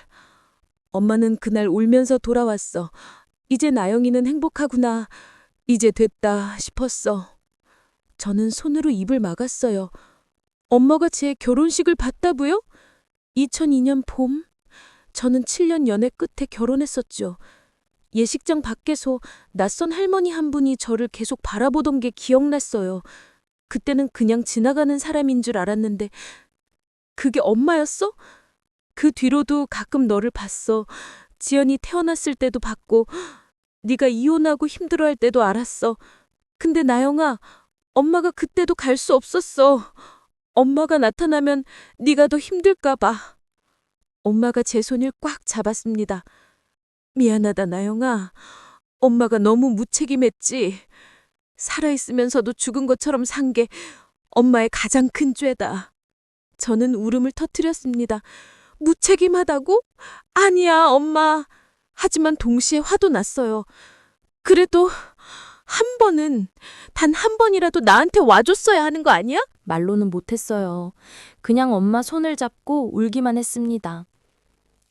엄마는 그날 울면서 돌아왔어. 이제 나영이는 행복하구나. 이제 됐다 싶었어. 저는 손으로 입을 막았어요. 엄마가 제 결혼식을 봤다고요? 2002년 봄? 저는 7년 연애 끝에 결혼했었죠. 예식장 밖에서 낯선 할머니 한 분이 저를 계속 바라보던 게 기억났어요. 그때는 그냥 지나가는 사람인 줄 알았는데 그게 엄마였어? 그 뒤로도 가끔 너를 봤어. 지연이 태어났을 때도 봤고 네가 이혼하고 힘들어할 때도 알았어. 근데 나영아, 엄마가 그때도 갈 수 없었어. 엄마가 나타나면 네가 더 힘들까 봐. 엄마가 제 손을 꽉 잡았습니다. 미안하다 나영아. 엄마가 너무 무책임했지. 살아있으면서도 죽은 것처럼 산 게 엄마의 가장 큰 죄다. 저는 울음을 터뜨렸습니다. 무책임하다고? 아니야, 엄마. 하지만 동시에 화도 났어요. 그래도 한 번은, 단 한 번이라도 나한테 와줬어야 하는 거 아니야? 말로는 못했어요. 그냥 엄마 손을 잡고 울기만 했습니다.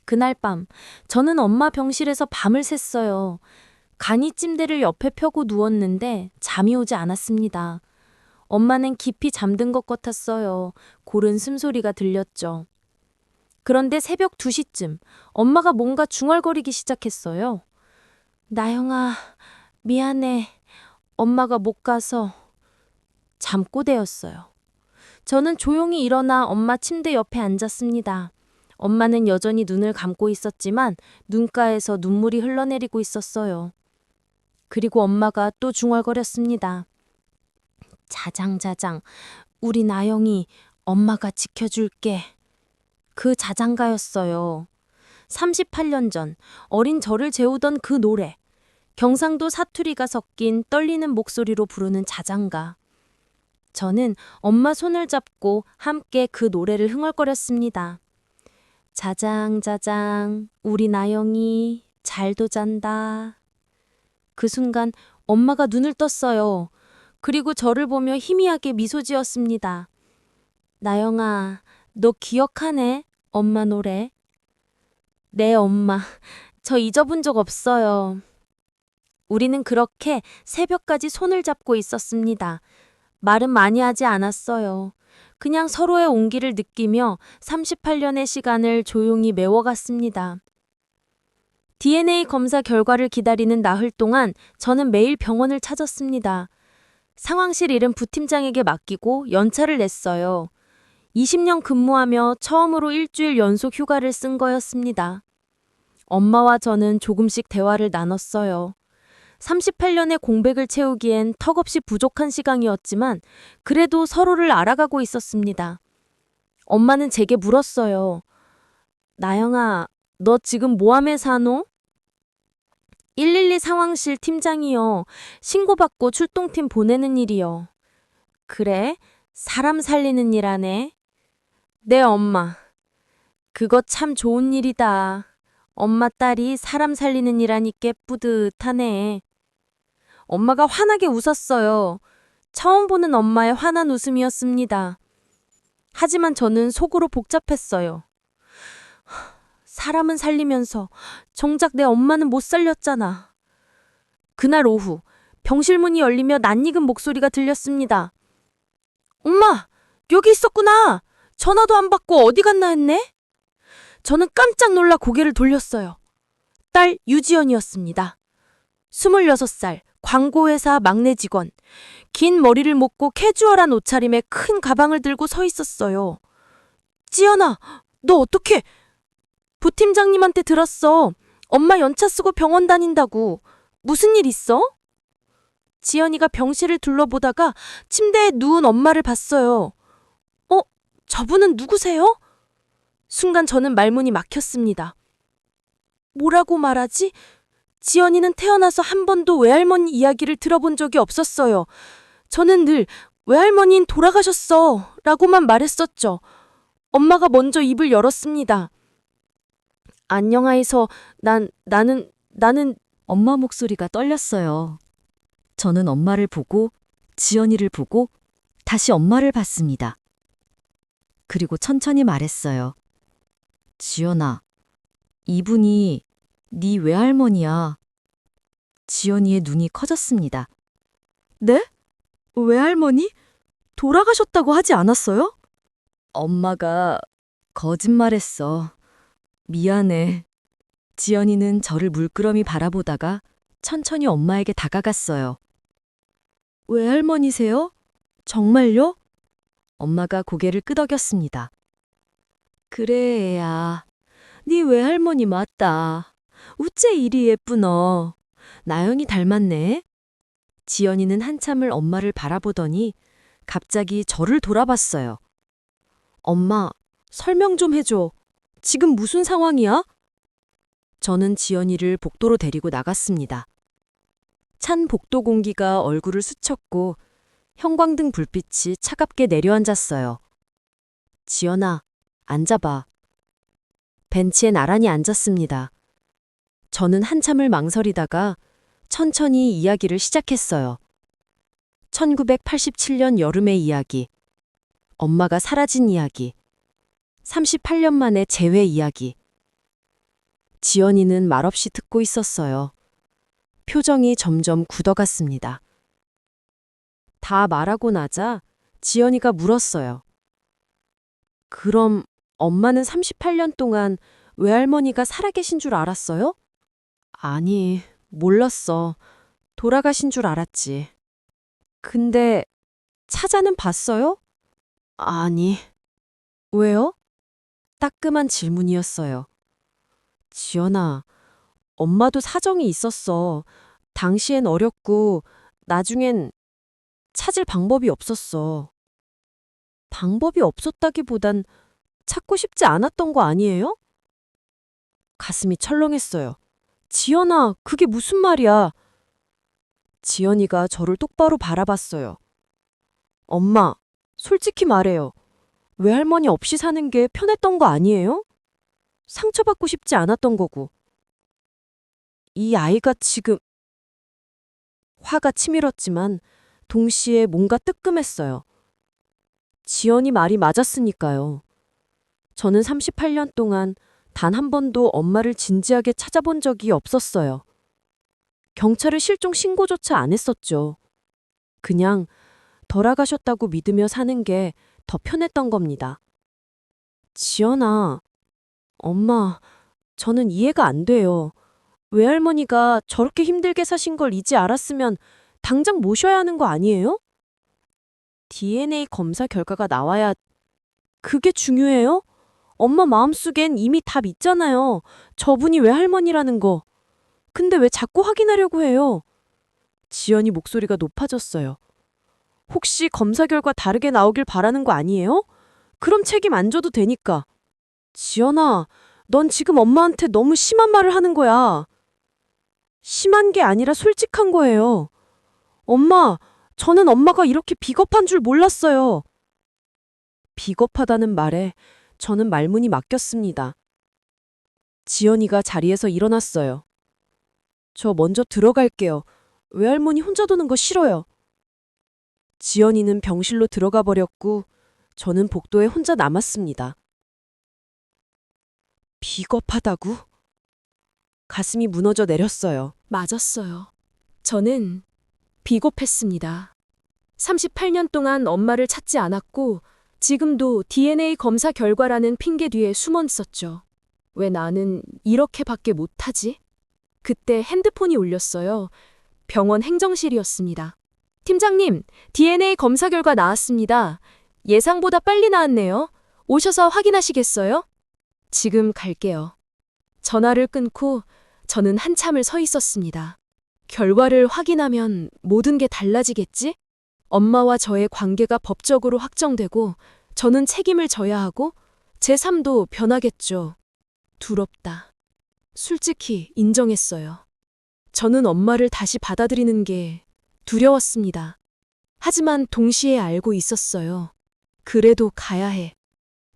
그날 밤, 저는 엄마 병실에서 밤을 샜어요. 간이 찜대를 옆에 펴고 누웠는데 잠이 오지 않았습니다. 엄마는 깊이 잠든 것 같았어요. 고른 숨소리가 들렸죠. 그런데 새벽 2시쯤 엄마가 뭔가 중얼거리기 시작했어요. 나영아, 미안해. 엄마가 못 가서. 잠꼬대였어요. 저는 조용히 일어나 엄마 침대 옆에 앉았습니다. 엄마는 여전히 눈을 감고 있었지만 눈가에서 눈물이 흘러내리고 있었어요. 그리고 엄마가 또 중얼거렸습니다. 자장자장, 우리 나영이 엄마가 지켜줄게. 그 자장가였어요. 38년 전 어린 저를 재우던 그 노래. 경상도 사투리가 섞인 떨리는 목소리로 부르는 자장가. 저는 엄마 손을 잡고 함께 그 노래를 흥얼거렸습니다. 자장자장, 우리 나영이 잘도 잔다. 그 순간 엄마가 눈을 떴어요. 그리고 저를 보며 희미하게 미소 지었습니다. 나영아, 너 기억하네? 엄마 노래. 네, 엄마. 저 잊어본 적 없어요. 우리는 그렇게 새벽까지 손을 잡고 있었습니다. 말은 많이 하지 않았어요. 그냥 서로의 온기를 느끼며 38년의 시간을 조용히 메워갔습니다. DNA 검사 결과를 기다리는 나흘 동안 저는 매일 병원을 찾았습니다. 상황실 일은 부팀장에게 맡기고 연차를 냈어요. 20년 근무하며 처음으로 일주일 연속 휴가를 쓴 거였습니다. 엄마와 저는 조금씩 대화를 나눴어요. 38년의 공백을 채우기엔 턱없이 부족한 시간이었지만 그래도 서로를 알아가고 있었습니다. 엄마는 제게 물었어요. 나영아, 너 지금 뭐하며 사노? 112 상황실 팀장이요. 신고받고 출동팀 보내는 일이요. 그래? 사람 살리는 일 하네. 네, 엄마. 그거 참 좋은 일이다. 엄마 딸이 사람 살리는 일 하니까 뿌듯하네. 엄마가 환하게 웃었어요. 처음 보는 엄마의 환한 웃음이었습니다. 하지만 저는 속으로 복잡했어요. 사람은 살리면서 정작 내 엄마는 못 살렸잖아. 그날 오후 병실 문이 열리며 낯익은 목소리가 들렸습니다. 엄마, 여기 있었구나. 전화도 안 받고 어디 갔나 했네. 저는 깜짝 놀라 고개를 돌렸어요. 딸 유지연이었습니다. 26살, 광고회사 막내 직원. 긴 머리를 묶고 캐주얼한 옷차림에 큰 가방을 들고 서 있었어요. 지연아, 너 어떡해? 부팀장님한테 들었어. 엄마 연차 쓰고 병원 다닌다고. 무슨 일 있어? 지연이가 병실을 둘러보다가 침대에 누운 엄마를 봤어요. 저분은 누구세요? 순간 저는 말문이 막혔습니다. 뭐라고 말하지? 지연이는 태어나서 한 번도 외할머니 이야기를 들어본 적이 없었어요. 저는 늘 외할머니는 돌아가셨어 라고만 말했었죠. 엄마가 먼저 입을 열었습니다. 안녕하이서 나는 엄마 목소리가 떨렸어요. 저는 엄마를 보고 지연이를 보고 다시 엄마를 봤습니다. 그리고 천천히 말했어요. 지연아, 이분이 네 외할머니야. 지연이의 눈이 커졌습니다. 네? 외할머니? 돌아가셨다고 하지 않았어요? 엄마가 거짓말했어. 미안해. 지연이는 저를 물끄러미 바라보다가 천천히 엄마에게 다가갔어요. 외할머니세요? 정말요? 엄마가 고개를 끄덕였습니다. 그래, 애야. 네 외할머니 맞다. 우째 이리 예쁘너. 나영이 닮았네. 지연이는 한참을 엄마를 바라보더니 갑자기 저를 돌아봤어요. 엄마, 설명 좀 해줘. 지금 무슨 상황이야? 저는 지연이를 복도로 데리고 나갔습니다. 찬 복도 공기가 얼굴을 스쳤고 형광등 불빛이 차갑게 내려앉았어요. 지연아, 앉아봐. 벤치에 나란히 앉았습니다. 저는 한참을 망설이다가 천천히 이야기를 시작했어요. 1987년 여름의 이야기, 엄마가 사라진 이야기, 38년 만의 재회 이야기. 지연이는 말없이 듣고 있었어요. 표정이 점점 굳어갔습니다. 다 말하고 나자 지연이가 물었어요. 그럼 엄마는 38년 동안 외할머니가 살아계신 줄 알았어요? 아니, 몰랐어. 돌아가신 줄 알았지. 근데 찾아는 봤어요? 아니. 왜요? 따끔한 질문이었어요. 지연아, 엄마도 사정이 있었어. 당시엔 어렸고 나중엔 찾을 방법이 없었어. 방법이 없었다기보단 찾고 싶지 않았던 거 아니에요? 가슴이 철렁했어요. 지연아, 그게 무슨 말이야? 지연이가 저를 똑바로 바라봤어요. 엄마, 솔직히 말해요. 외할머니 없이 사는 게 편했던 거 아니에요? 상처받고 싶지 않았던 거고. 이 아이가 지금... 화가 치밀었지만 동시에 뭔가 뜨끔했어요. 지연이 말이 맞았으니까요. 저는 38년 동안 단 한 번도 엄마를 진지하게 찾아본 적이 없었어요. 경찰에 실종 신고조차 안 했었죠. 그냥 돌아가셨다고 믿으며 사는 게 더 편했던 겁니다. 지연아, 엄마, 저는 이해가 안 돼요. 외할머니가 저렇게 힘들게 사신 걸 이제 알았으면 당장 모셔야 하는 거 아니에요? DNA 검사 결과가 나와야 그게 중요해요? 엄마 마음속엔 이미 답 있잖아요. 저분이 왜 할머니라는 거. 근데 왜 자꾸 확인하려고 해요? 지연이 목소리가 높아졌어요. 혹시 검사 결과 다르게 나오길 바라는 거 아니에요? 그럼 책임 안 져도 되니까. 지연아, 넌 지금 엄마한테 너무 심한 말을 하는 거야. 심한 게 아니라 솔직한 거예요. 엄마, 저는 엄마가 이렇게 비겁한 줄 몰랐어요. 비겁하다는 말에 저는 말문이 막혔습니다. 지연이가 자리에서 일어났어요. 저 먼저 들어갈게요. 외할머니 혼자 두는 거 싫어요. 지연이는 병실로 들어가 버렸고 저는 복도에 혼자 남았습니다. 비겁하다고? 가슴이 무너져 내렸어요. 맞았어요. 저는 비겁했습니다. 38년 동안 엄마를 찾지 않았고 지금도 DNA 검사 결과라는 핑계 뒤에 숨어 있었죠. 왜 나는 이렇게밖에 못하지? 그때 핸드폰이 울렸어요. 병원 행정실이었습니다. 팀장님, DNA 검사 결과 나왔습니다. 예상보다 빨리 나왔네요. 오셔서 확인하시겠어요? 지금 갈게요. 전화를 끊고 저는 한참을 서 있었습니다. 결과를 확인하면 모든 게 달라지겠지? 엄마와 저의 관계가 법적으로 확정되고 저는 책임을 져야 하고 제 삶도 변하겠죠. 두렵다. 솔직히 인정했어요. 저는 엄마를 다시 받아들이는 게 두려웠습니다. 하지만 동시에 알고 있었어요. 그래도 가야 해.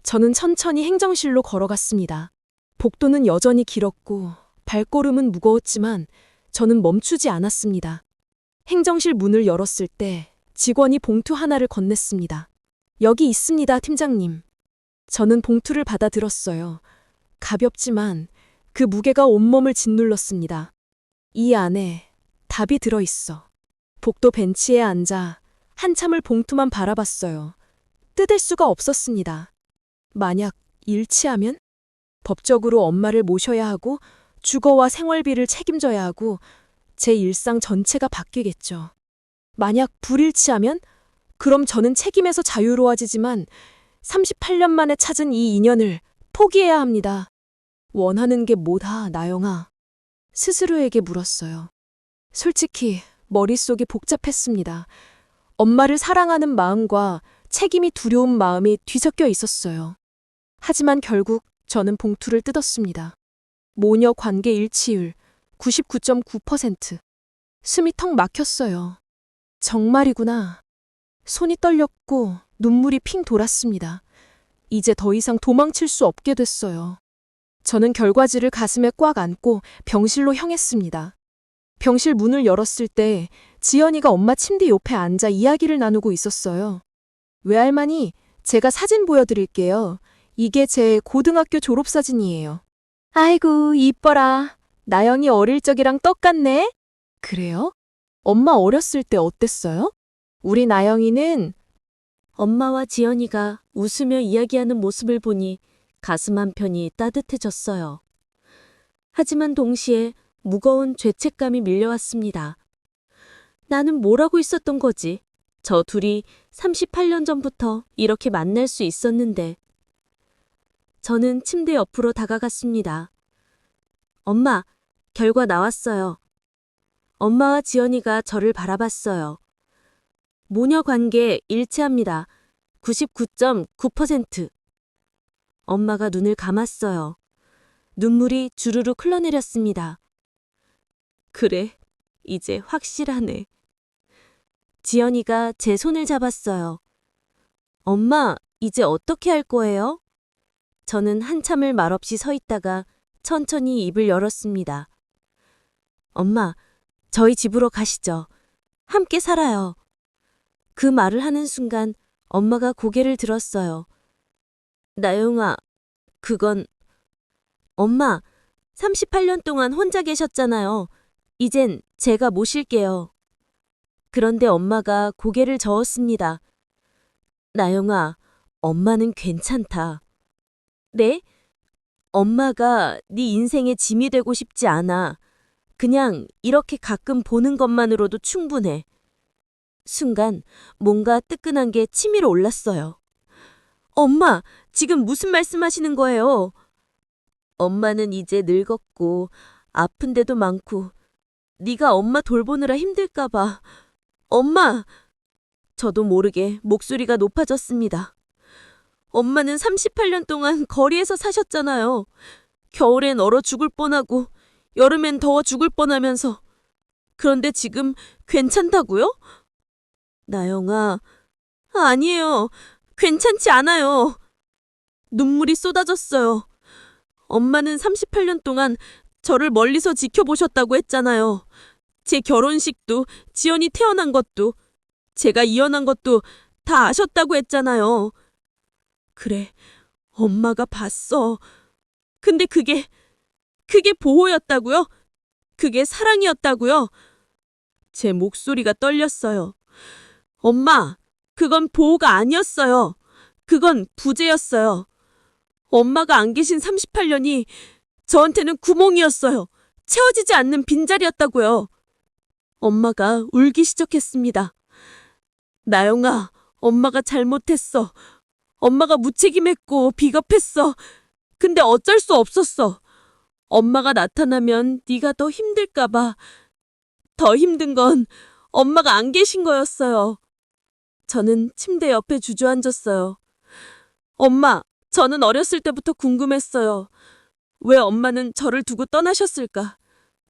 저는 천천히 행정실로 걸어갔습니다. 복도는 여전히 길었고 발걸음은 무거웠지만 저는 멈추지 않았습니다. 행정실 문을 열었을 때 직원이 봉투 하나를 건넸습니다. 여기 있습니다, 팀장님. 저는 봉투를 받아들었어요. 가볍지만 그 무게가 온몸을 짓눌렀습니다. 이 안에 답이 들어있어. 복도 벤치에 앉아 한참을 봉투만 바라봤어요. 뜯을 수가 없었습니다. 만약 일치하면? 법적으로 엄마를 모셔야 하고 주거와 생활비를 책임져야 하고 제 일상 전체가 바뀌겠죠. 만약 불일치하면? 그럼 저는 책임에서 자유로워지지만 38년 만에 찾은 이 인연을 포기해야 합니다. 원하는 게 뭐다, 나영아? 스스로에게 물었어요. 솔직히 머릿속이 복잡했습니다. 엄마를 사랑하는 마음과 책임이 두려운 마음이 뒤섞여 있었어요. 하지만 결국 저는 봉투를 뜯었습니다. 모녀 관계 일치율 99.9%. 숨이 턱 막혔어요. 정말이구나. 손이 떨렸고 눈물이 핑 돌았습니다. 이제 더 이상 도망칠 수 없게 됐어요. 저는 결과지를 가슴에 꽉 안고 병실로 향했습니다. 병실 문을 열었을 때 지연이가 엄마 침대 옆에 앉아 이야기를 나누고 있었어요. 외할머니, 제가 사진 보여드릴게요. 이게 제 고등학교 졸업사진이에요. 아이고, 이뻐라. 나영이 어릴 적이랑 똑같네. 그래요? 엄마 어렸을 때 어땠어요? 우리 나영이는 엄마와 지연이가 웃으며 이야기하는 모습을 보니 가슴 한편이 따뜻해졌어요. 하지만 동시에 무거운 죄책감이 밀려왔습니다. 나는 뭘 하고 있었던 거지? 저 둘이 38년 전부터 이렇게 만날 수 있었는데. 저는 침대 옆으로 다가갔습니다. 엄마, 결과 나왔어요. 엄마와 지연이가 저를 바라봤어요. 모녀 관계 일치합니다. 99.9%. 엄마가 눈을 감았어요. 눈물이 주르륵 흘러내렸습니다. 그래, 이제 확실하네. 지연이가 제 손을 잡았어요. 엄마, 이제 어떻게 할 거예요? 저는 한참을 말없이 서 있다가 천천히 입을 열었습니다. 엄마, 저희 집으로 가시죠. 함께 살아요. 그 말을 하는 순간 엄마가 고개를 들었어요. 나영아, 그건... 엄마, 38년 동안 혼자 계셨잖아요. 이젠 제가 모실게요. 그런데 엄마가 고개를 저었습니다. 나영아, 엄마는 괜찮다. 네? 엄마가 네 인생의 짐이 되고 싶지 않아. 그냥 이렇게 가끔 보는 것만으로도 충분해. 순간 뭔가 뜨끈한 게 치밀어 올랐어요. 엄마, 지금 무슨 말씀하시는 거예요? 엄마는 이제 늙었고 아픈 데도 많고 네가 엄마 돌보느라 힘들까 봐. 엄마! 저도 모르게 목소리가 높아졌습니다. 엄마는 38년 동안 거리에서 사셨잖아요. 겨울엔 얼어 죽을 뻔하고 여름엔 더워 죽을 뻔하면서. 그런데 지금 괜찮다고요? 나영아, 아니에요. 괜찮지 않아요. 눈물이 쏟아졌어요. 엄마는 38년 동안 저를 멀리서 지켜보셨다고 했잖아요. 제 결혼식도, 지연이 태어난 것도, 제가 이혼한 것도 다 아셨다고 했잖아요. 그래, 엄마가 봤어. 근데 그게 보호였다고요? 그게 사랑이었다고요? 제 목소리가 떨렸어요. 엄마, 그건 보호가 아니었어요. 그건 부재였어요. 엄마가 안 계신 38년이 저한테는 구멍이었어요. 채워지지 않는 빈자리였다고요. 엄마가 울기 시작했습니다. 나영아, 엄마가 잘못했어. 엄마가 무책임했고 비겁했어. 근데 어쩔 수 없었어. 엄마가 나타나면 네가 더 힘들까 봐. 더 힘든 건 엄마가 안 계신 거였어요. 저는 침대 옆에 주저앉았어요. 엄마, 저는 어렸을 때부터 궁금했어요. 왜 엄마는 저를 두고 떠나셨을까?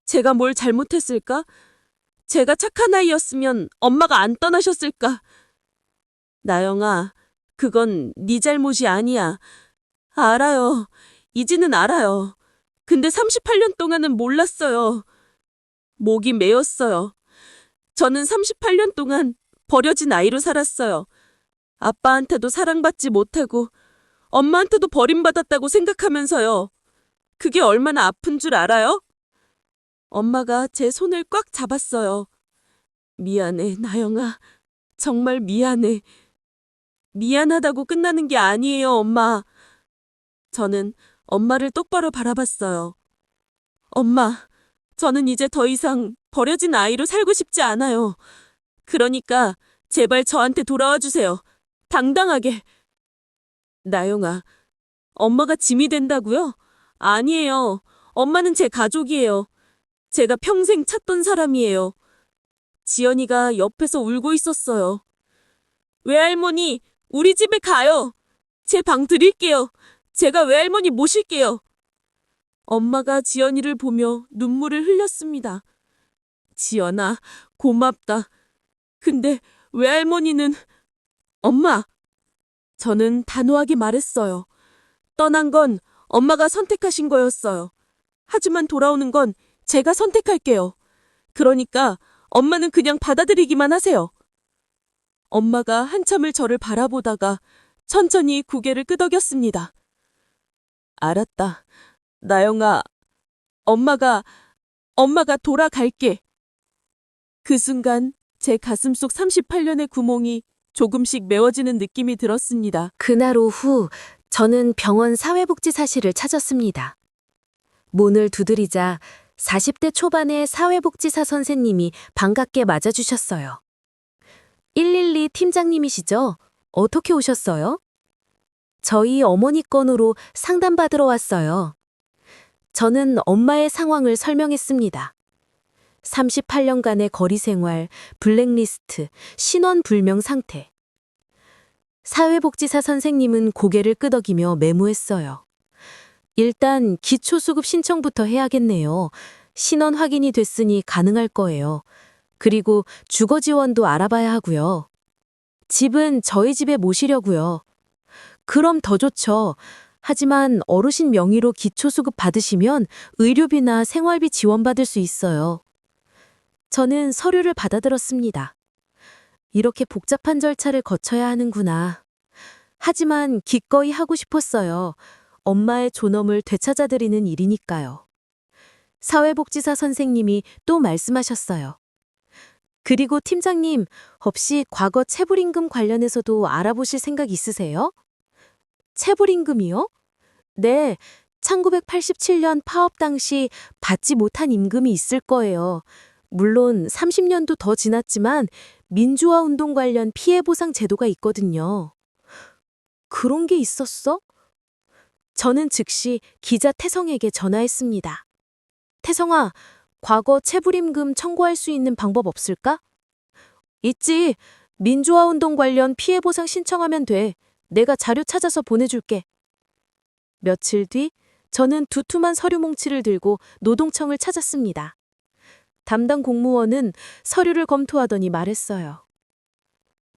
제가 뭘 잘못했을까? 제가 착한 아이였으면 엄마가 안 떠나셨을까? 나영아, 그건 네 잘못이 아니야. 알아요. 이제는 알아요. 근데 38년 동안은 몰랐어요. 목이 메었어요. 저는 38년 동안 버려진 아이로 살았어요. 아빠한테도 사랑받지 못하고 엄마한테도 버림받았다고 생각하면서요. 그게 얼마나 아픈 줄 알아요? 엄마가 제 손을 꽉 잡았어요. 미안해, 나영아. 정말 미안해. 미안하다고 끝나는 게 아니에요, 엄마. 저는 엄마를 똑바로 바라봤어요. 엄마, 저는 이제 더 이상 버려진 아이로 살고 싶지 않아요. 그러니까 제발 저한테 돌아와 주세요. 당당하게. 나영아, 엄마가 짐이 된다고요? 아니에요. 엄마는 제 가족이에요. 제가 평생 찾던 사람이에요. 지연이가 옆에서 울고 있었어요. 외할머니, 우리 집에 가요. 제 방 드릴게요. 제가 외할머니 모실게요. 엄마가 지연이를 보며 눈물을 흘렸습니다. 지연아, 고맙다. 근데 외할머니는... 엄마! 저는 단호하게 말했어요. 떠난 건 엄마가 선택하신 거였어요. 하지만 돌아오는 건 제가 선택할게요. 그러니까 엄마는 그냥 받아들이기만 하세요. 엄마가 한참을 저를 바라보다가 천천히 고개를 끄덕였습니다. 알았다. 나영아, 엄마가 돌아갈게. 그 순간 제 가슴속 38년의 구멍이 조금씩 메워지는 느낌이 들었습니다. 그날 오후 저는 병원 사회복지사실을 찾았습니다. 문을 두드리자 40대 초반의 사회복지사 선생님이 반갑게 맞아주셨어요. 112 팀장님이시죠? 어떻게 오셨어요? 저희 어머니 건으로 상담받으러 왔어요. 저는 엄마의 상황을 설명했습니다. 38년간의 거리 생활, 블랙리스트, 신원 불명 상태. 사회복지사 선생님은 고개를 끄덕이며 메모했어요. 일단 기초수급 신청부터 해야겠네요. 신원 확인이 됐으니 가능할 거예요. 그리고 주거 지원도 알아봐야 하고요. 집은 저희 집에 모시려고요. 그럼 더 좋죠. 하지만 어르신 명의로 기초수급 받으시면 의료비나 생활비 지원받을 수 있어요. 저는 서류를 받아들었습니다. 이렇게 복잡한 절차를 거쳐야 하는구나. 하지만 기꺼이 하고 싶었어요. 엄마의 존엄을 되찾아드리는 일이니까요. 사회복지사 선생님이 또 말씀하셨어요. 그리고 팀장님, 혹시 과거 체불임금 관련해서도 알아보실 생각 있으세요? 체불임금이요? 네, 1987년 파업 당시 받지 못한 임금이 있을 거예요. 물론 30년도 더 지났지만 민주화 운동 관련 피해 보상 제도가 있거든요. 그런 게 있었어? 저는 즉시 기자 태성에게 전화했습니다. 태성아, 과거 체불임금 청구할 수 있는 방법 없을까? 있지. 민주화운동 관련 피해보상 신청하면 돼. 내가 자료 찾아서 보내줄게. 며칠 뒤 저는 두툼한 서류 뭉치를 들고 노동청을 찾았습니다. 담당 공무원은 서류를 검토하더니 말했어요.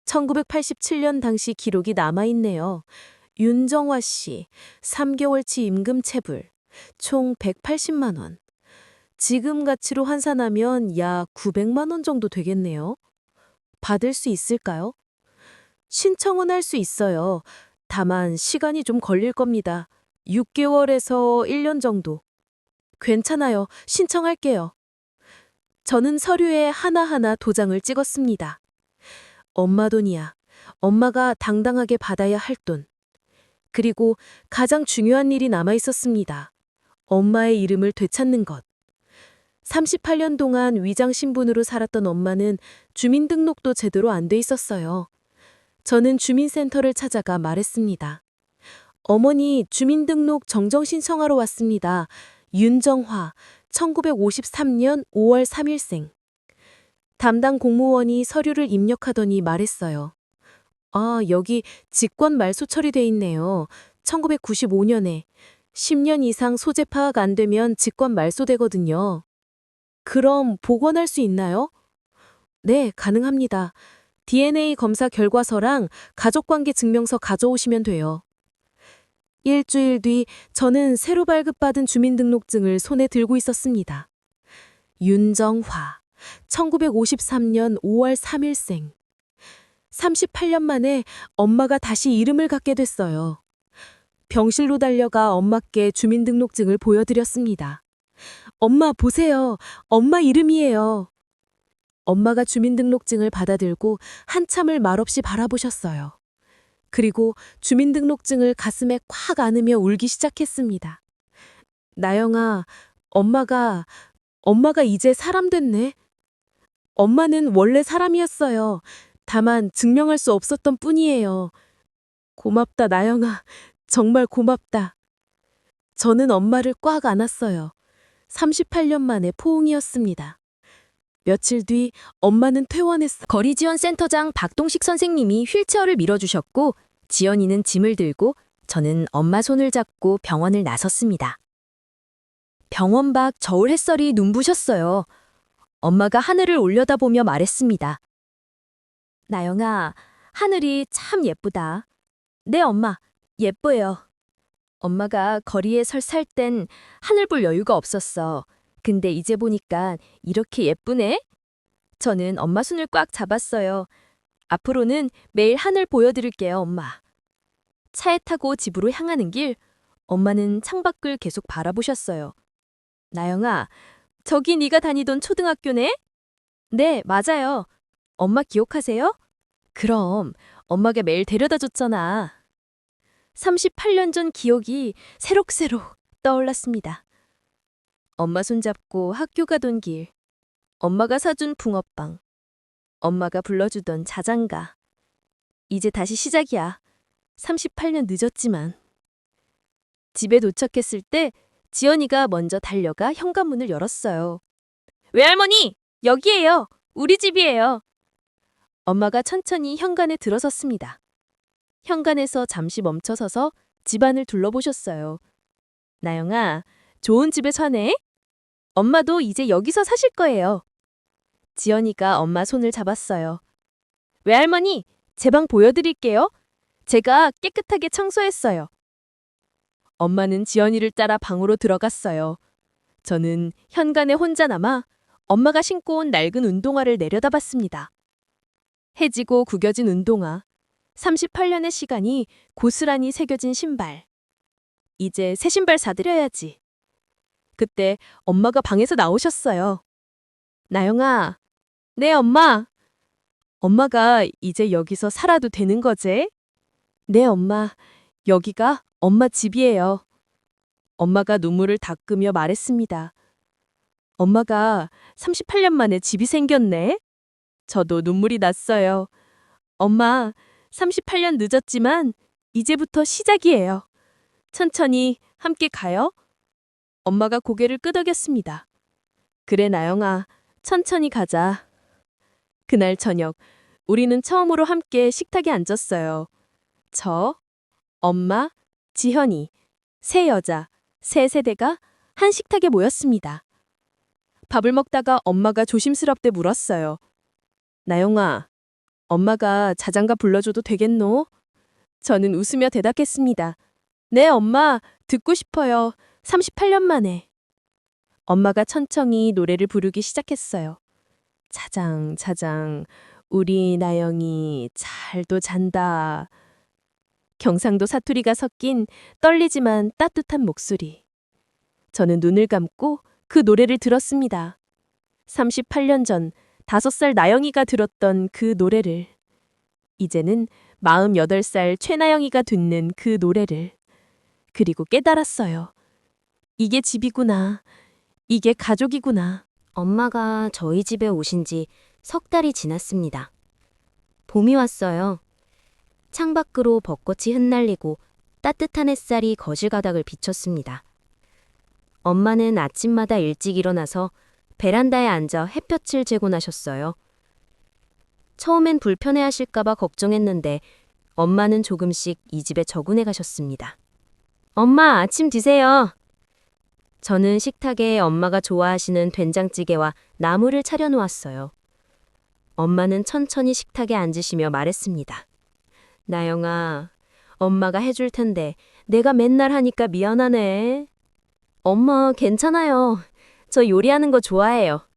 1987년 당시 기록이 남아있네요. 윤정화 씨, 3개월치 임금 체불, 총 180만 원. 지금 가치로 환산하면 약 900만 원 정도 되겠네요. 받을 수 있을까요? 신청은 할 수 있어요. 다만 시간이 좀 걸릴 겁니다. 6개월에서 1년 정도. 괜찮아요. 신청할게요. 저는 서류에 하나하나 도장을 찍었습니다. 엄마 돈이야. 엄마가 당당하게 받아야 할 돈. 그리고 가장 중요한 일이 남아 있었습니다. 엄마의 이름을 되찾는 것. 38년 동안 위장 신분으로 살았던 엄마는 주민등록도 제대로 안 돼 있었어요. 저는 주민센터를 찾아가 말했습니다. 어머니, 주민등록 정정 신청하러 왔습니다. 윤정화, 1953년 5월 3일생. 담당 공무원이 서류를 입력하더니 말했어요. 아, 여기 직권 말소 처리돼 있네요. 1995년에 10년 이상 소재 파악 안 되면 직권 말소되거든요. 그럼 복원할 수 있나요? 네, 가능합니다. DNA 검사 결과서랑 가족관계 증명서 가져오시면 돼요. 일주일 뒤 저는 새로 발급받은 주민등록증을 손에 들고 있었습니다. 윤정화, 1953년 5월 3일생. 38년 만에 엄마가 다시 이름을 갖게 됐어요. 병실로 달려가 엄마께 주민등록증을 보여드렸습니다. 엄마 보세요. 엄마 이름이에요. 엄마가 주민등록증을 받아들고 한참을 말없이 바라보셨어요. 그리고 주민등록증을 가슴에 콱 안으며 울기 시작했습니다. 나영아, 엄마가 이제 사람 됐네. 엄마는 원래 사람이었어요. 다만 증명할 수 없었던 뿐이에요. 고맙다, 나영아. 정말 고맙다. 저는 엄마를 꽉 안았어요. 38년 만에 포옹이었습니다. 며칠 뒤 엄마는 퇴원했어. 거리지원센터장 박동식 선생님이 휠체어를 밀어주셨고 지연이는 짐을 들고 저는 엄마 손을 잡고 병원을 나섰습니다. 병원 밖 저울 햇살이 눈부셨어요. 엄마가 하늘을 올려다보며 말했습니다. 나영아, 하늘이 참 예쁘다. 네, 엄마, 예뻐요. 엄마가 거리에 살 땐 하늘 볼 여유가 없었어. 근데 이제 보니까 이렇게 예쁘네? 저는 엄마 손을 꽉 잡았어요. 앞으로는 매일 하늘 보여드릴게요, 엄마. 차에 타고 집으로 향하는 길, 엄마는 창밖을 계속 바라보셨어요. 나영아, 저기 네가 다니던 초등학교네? 네, 맞아요. 엄마 기억하세요? 그럼 엄마가 매일 데려다 줬잖아. 38년 전 기억이 새록새록 떠올랐습니다. 엄마 손잡고 학교 가던 길, 엄마가 사준 붕어빵, 엄마가 불러주던 자장가. 이제 다시 시작이야. 38년 늦었지만. 집에 도착했을 때 지연이가 먼저 달려가 현관문을 열었어요. 외할머니, 여기에요. 우리 집이에요. 엄마가 천천히 현관에 들어섰습니다. 현관에서 잠시 멈춰서서 집안을 둘러보셨어요. 나영아, 좋은 집에 사네? 엄마도 이제 여기서 사실 거예요. 지연이가 엄마 손을 잡았어요. 외할머니, 제 방 보여드릴게요. 제가 깨끗하게 청소했어요. 엄마는 지연이를 따라 방으로 들어갔어요. 저는 현관에 혼자 남아 엄마가 신고 온 낡은 운동화를 내려다봤습니다. 해지고 구겨진 운동화, 38년의 시간이 고스란히 새겨진 신발. 이제 새 신발 사드려야지. 그때 엄마가 방에서 나오셨어요. 나영아, 네, 엄마. 엄마가 이제 여기서 살아도 되는 거지? 네, 엄마. 여기가 엄마 집이에요. 엄마가 눈물을 닦으며 말했습니다. 엄마가 38년 만에 집이 생겼네. 저도 눈물이 났어요. 엄마, 38년 늦었지만 이제부터 시작이에요. 천천히 함께 가요. 엄마가 고개를 끄덕였습니다. 그래, 나영아. 천천히 가자. 그날 저녁, 우리는 처음으로 함께 식탁에 앉았어요. 저, 엄마, 지현이, 세 여자, 세 세대가 한 식탁에 모였습니다. 밥을 먹다가 엄마가 조심스럽게 물었어요. 나영아, 엄마가 자장가 불러줘도 되겠노? 저는 웃으며 대답했습니다. 네, 엄마, 듣고 싶어요. 38년 만에. 엄마가 천천히 노래를 부르기 시작했어요. 자장, 자장, 우리 나영이 잘도 잔다. 경상도 사투리가 섞인 떨리지만 따뜻한 목소리. 저는 눈을 감고 그 노래를 들었습니다. 38년 전 5살 나영이가 들었던 그 노래를. 이제는 48살 최나영이가 듣는 그 노래를. 그리고 깨달았어요. 이게 집이구나. 이게 가족이구나. 엄마가 저희 집에 오신 지 석 달이 지났습니다. 봄이 왔어요. 창밖으로 벚꽃이 흩날리고 따뜻한 햇살이 거실 가닥을 비췄습니다. 엄마는 아침마다 일찍 일어나서 베란다에 앉아 햇볕을 쬐고 나셨어요. 처음엔 불편해하실까봐 걱정했는데 엄마는 조금씩 이 집에 적응해 가셨습니다. 엄마, 아침 드세요. 저는 식탁에 엄마가 좋아하시는 된장찌개와 나물을 차려놓았어요. 엄마는 천천히 식탁에 앉으시며 말했습니다. 나영아, 엄마가 해줄 텐데 내가 맨날 하니까 미안하네. 엄마, 괜찮아요. 저 요리하는 거 좋아해요.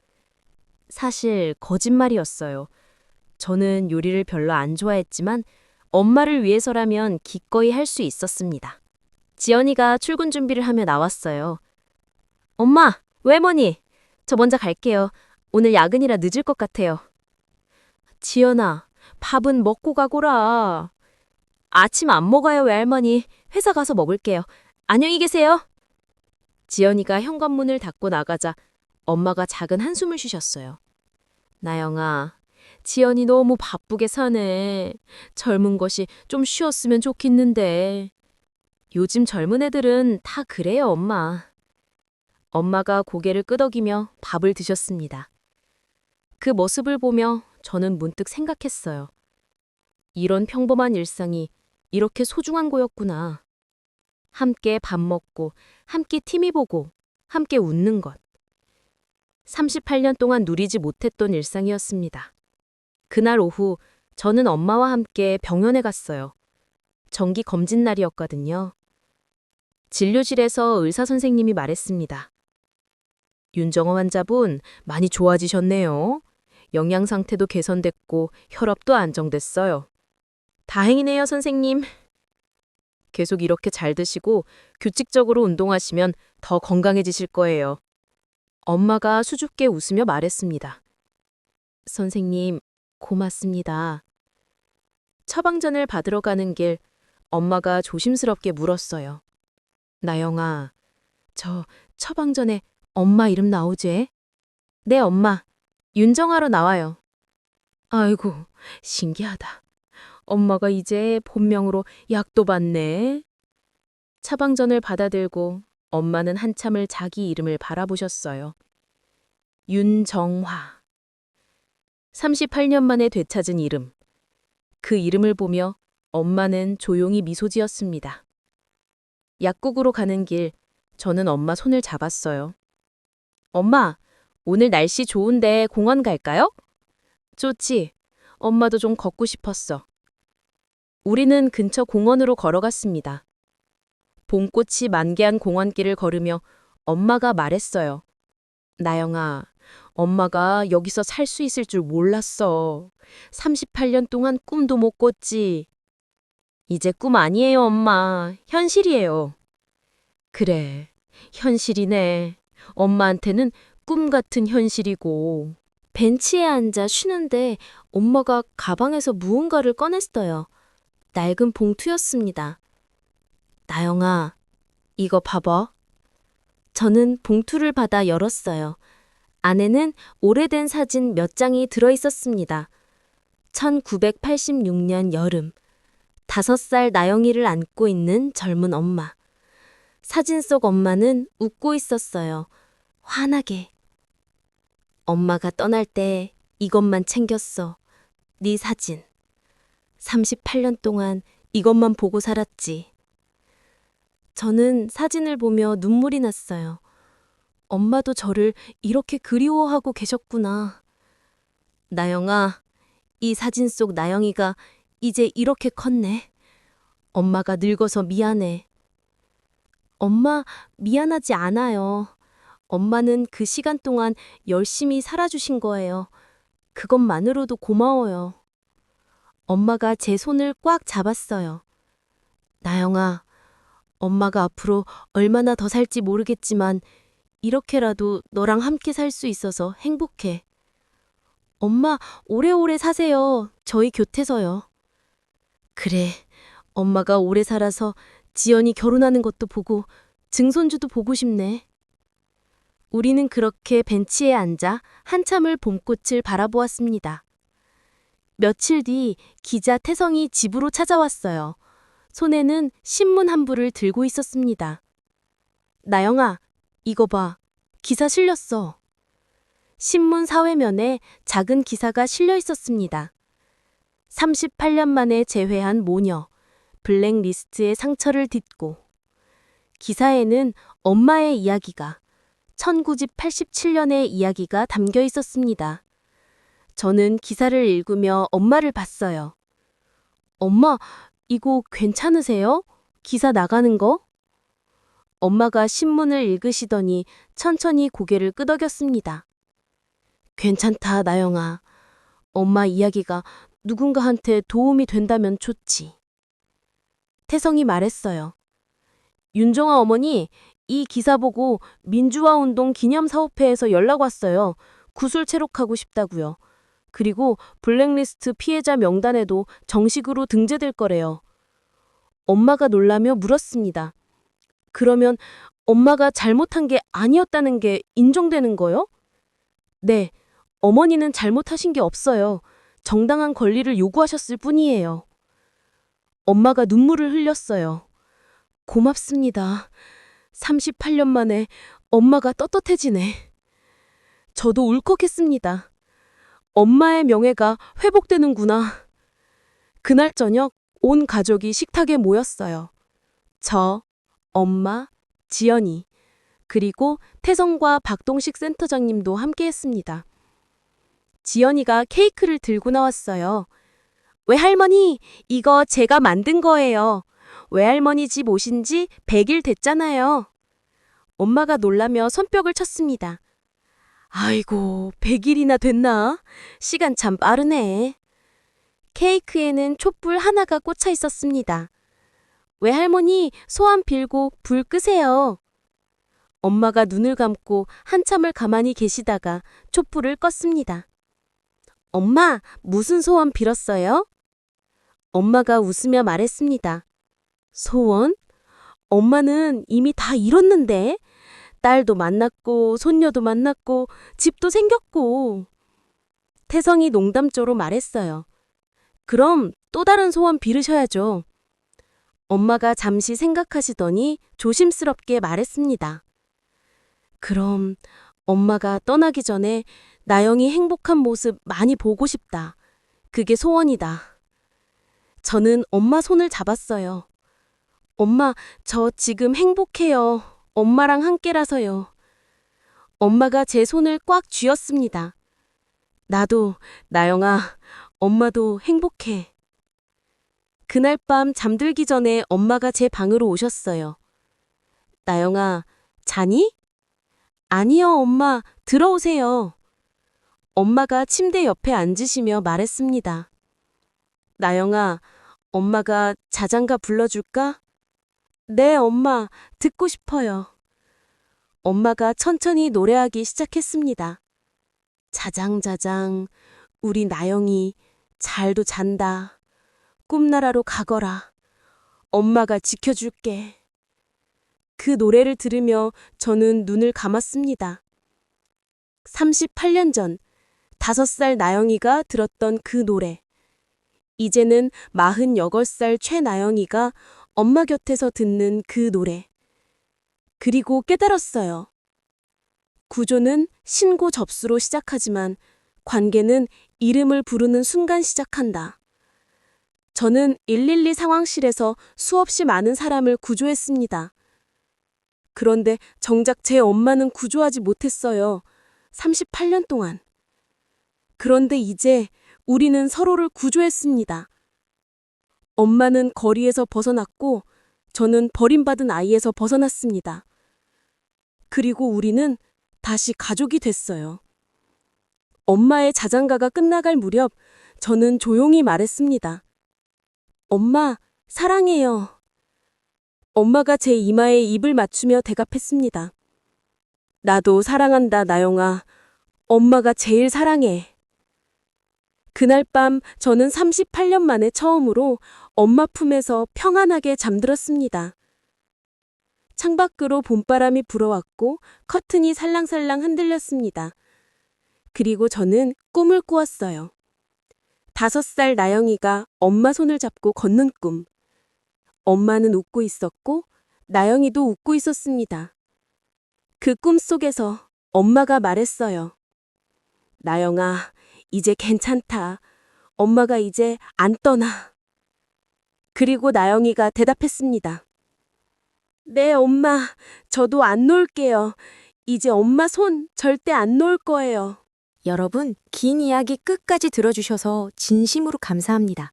사실 거짓말이었어요. 저는 요리를 별로 안 좋아했지만 엄마를 위해서라면 기꺼이 할 수 있었습니다. 지연이가 출근 준비를 하며 나왔어요. 엄마, 외할머니, 저 먼저 갈게요. 오늘 야근이라 늦을 것 같아요. 지연아, 밥은 먹고 가거라. 아침 안 먹어요, 외할머니. 회사 가서 먹을게요. 안녕히 계세요. 지연이가 현관문을 닫고 나가자 엄마가 작은 한숨을 쉬셨어요. 나영아, 지연이 너무 바쁘게 사네. 젊은 것이 좀 쉬었으면 좋겠는데. 요즘 젊은 애들은 다 그래요, 엄마. 엄마가 고개를 끄덕이며 밥을 드셨습니다. 그 모습을 보며 저는 문득 생각했어요. 이런 평범한 일상이 이렇게 소중한 거였구나. 함께 밥 먹고, 함께 TV 보고, 함께 웃는 것. 38년 동안 누리지 못했던 일상이었습니다. 그날 오후 저는 엄마와 함께 병원에 갔어요. 정기 검진 날이었거든요. 진료실에서 의사 선생님이 말했습니다. 윤정호 환자분 많이 좋아지셨네요. 영양 상태도 개선됐고 혈압도 안정됐어요. 다행이네요, 선생님. 계속 이렇게 잘 드시고 규칙적으로 운동하시면 더 건강해지실 거예요. 엄마가 수줍게 웃으며 말했습니다. 선생님, 고맙습니다. 처방전을 받으러 가는 길 엄마가 조심스럽게 물었어요. 나영아, 저 처방전에 엄마 이름 나오지? 네, 엄마. 윤정하로 나와요. 아이고, 신기하다. 엄마가 이제 본명으로 약도 받네. 처방전을 받아들고 엄마는 한참을 자기 이름을 바라보셨어요. 윤정화. 38년 만에 되찾은 이름. 그 이름을 보며 엄마는 조용히 미소 지었습니다. 약국으로 가는 길, 저는 엄마 손을 잡았어요. 엄마, 오늘 날씨 좋은데 공원 갈까요? 좋지. 엄마도 좀 걷고 싶었어. 우리는 근처 공원으로 걸어갔습니다. 봄꽃이 만개한 공원길을 걸으며 엄마가 말했어요. 나영아, 엄마가 여기서 살 수 있을 줄 몰랐어. 38년 동안 꿈도 못 꿨지. 이제 꿈 아니에요, 엄마. 현실이에요. 그래, 현실이네. 엄마한테는 꿈 같은 현실이고. 벤치에 앉아 쉬는데 엄마가 가방에서 무언가를 꺼냈어요. 낡은 봉투였습니다. 나영아, 이거 봐봐. 저는 봉투를 받아 열었어요. 안에는 오래된 사진 몇 장이 들어 있었습니다. 1986년 여름. 5살 나영이를 안고 있는 젊은 엄마. 사진 속 엄마는 웃고 있었어요. 환하게. 엄마가 떠날 때 이것만 챙겼어. 네 사진. 38년 동안 이것만 보고 살았지. 저는 사진을 보며 눈물이 났어요. 엄마도 저를 이렇게 그리워하고 계셨구나. 나영아, 이 사진 속 나영이가 이제 이렇게 컸네. 엄마가 늙어서 미안해. 엄마, 미안하지 않아요. 엄마는 그 시간 동안 열심히 살아주신 거예요. 그것만으로도 고마워요. 엄마가 제 손을 꽉 잡았어요. 나영아, 엄마가 앞으로 얼마나 더 살지 모르겠지만 이렇게라도 너랑 함께 살 수 있어서 행복해. 엄마, 오래오래 사세요. 저희 곁에서요. 그래, 엄마가 오래 살아서 지연이 결혼하는 것도 보고 증손주도 보고 싶네. 우리는 그렇게 벤치에 앉아 한참을 봄꽃을 바라보았습니다. 며칠 뒤 기자 태성이 집으로 찾아왔어요. 손에는 신문 한 부를 들고 있었습니다. 나영아, 이거 봐. 기사 실렸어. 신문 사회면에 작은 기사가 실려 있었습니다. 38년 만에 재회한 모녀, 블랙리스트의 상처를 딛고. 기사에는 엄마의 이야기가, 1987년의 이야기가 담겨 있었습니다. 저는 기사를 읽으며 엄마를 봤어요. 엄마, 이거 괜찮으세요? 기사 나가는 거? 엄마가 신문을 읽으시더니 천천히 고개를 끄덕였습니다. 괜찮다, 나영아. 엄마 이야기가 누군가한테 도움이 된다면 좋지. 태성이 말했어요. 윤정아 어머니, 이 기사 보고 민주화운동 기념사업회에서 연락 왔어요. 구술 체록하고 싶다고요. 그리고 블랙리스트 피해자 명단에도 정식으로 등재될 거래요. 엄마가 놀라며 물었습니다. 그러면 엄마가 잘못한 게 아니었다는 게 인정되는 거요? 네, 어머니는 잘못하신 게 없어요. 정당한 권리를 요구하셨을 뿐이에요. 엄마가 눈물을 흘렸어요. 고맙습니다. 38년 만에 엄마가 떳떳해지네. 저도 울컥했습니다. 엄마의 명예가 회복되는구나. 그날 저녁 온 가족이 식탁에 모였어요. 저, 엄마, 지연이, 그리고 태성과 박동식 센터장님도 함께했습니다. 지연이가 케이크를 들고 나왔어요. 외할머니, 이거 제가 만든 거예요. 외할머니 집 오신 지 100일 됐잖아요. 엄마가 놀라며 손뼉을 쳤습니다. 아이고, 100일이나 됐나? 시간 참 빠르네. 케이크에는 촛불 하나가 꽂혀 있었습니다. 외할머니, 소원 빌고 불 끄세요. 엄마가 눈을 감고 한참을 가만히 계시다가 촛불을 껐습니다. 엄마, 무슨 소원 빌었어요? 엄마가 웃으며 말했습니다. 소원? 엄마는 이미 다 이뤘는데. 딸도 만났고 손녀도 만났고 집도 생겼고. 태성이 농담조로 말했어요. 그럼 또 다른 소원 빌으셔야죠. 엄마가 잠시 생각하시더니 조심스럽게 말했습니다. 그럼 엄마가 떠나기 전에 나영이 행복한 모습 많이 보고 싶다. 그게 소원이다. 저는 엄마 손을 잡았어요. 엄마, 저 지금 행복해요. 엄마랑 함께라서요. 엄마가 제 손을 꽉 쥐었습니다. 나도, 나영아, 엄마도 행복해. 그날 밤 잠들기 전에 엄마가 제 방으로 오셨어요. 나영아, 자니? 아니요, 엄마, 들어오세요. 엄마가 침대 옆에 앉으시며 말했습니다. 나영아, 엄마가 자장가 불러줄까? 네, 엄마, 듣고 싶어요. 엄마가 천천히 노래하기 시작했습니다. 자장자장, 우리 나영이 잘도 잔다. 꿈나라로 가거라. 엄마가 지켜줄게. 그 노래를 들으며 저는 눈을 감았습니다. 38년 전 5살 나영이가 들었던 그 노래. 이제는 48살 최나영이가 엄마 곁에서 듣는 그 노래. 그리고 깨달았어요. 구조는 신고 접수로 시작하지만 관계는 이름을 부르는 순간 시작한다. 저는 112 상황실에서 수없이 많은 사람을 구조했습니다. 그런데 정작 제 엄마는 구조하지 못했어요. 38년 동안. 그런데 이제 우리는 서로를 구조했습니다. 엄마는 거리에서 벗어났고 저는 버림받은 아이에서 벗어났습니다. 그리고 우리는 다시 가족이 됐어요. 엄마의 자장가가 끝나갈 무렵 저는 조용히 말했습니다. 엄마, 사랑해요. 엄마가 제 이마에 입을 맞추며 대답했습니다. 나도 사랑한다, 나영아. 엄마가 제일 사랑해. 그날 밤 저는 38년 만에 처음으로 엄마 품에서 평안하게 잠들었습니다. 창밖으로 봄바람이 불어왔고 커튼이 살랑살랑 흔들렸습니다. 그리고 저는 꿈을 꾸었어요. 5살 나영이가 엄마 손을 잡고 걷는 꿈. 엄마는 웃고 있었고 나영이도 웃고 있었습니다. 그 꿈 속에서 엄마가 말했어요. 나영아, 이제 괜찮다. 엄마가 이제 안 떠나. 그리고 나영이가 대답했습니다. 네, 엄마. 저도 안 놓을게요. 이제 엄마 손 절대 안 놓을 거예요. 여러분, 긴 이야기 끝까지 들어주셔서 진심으로 감사합니다.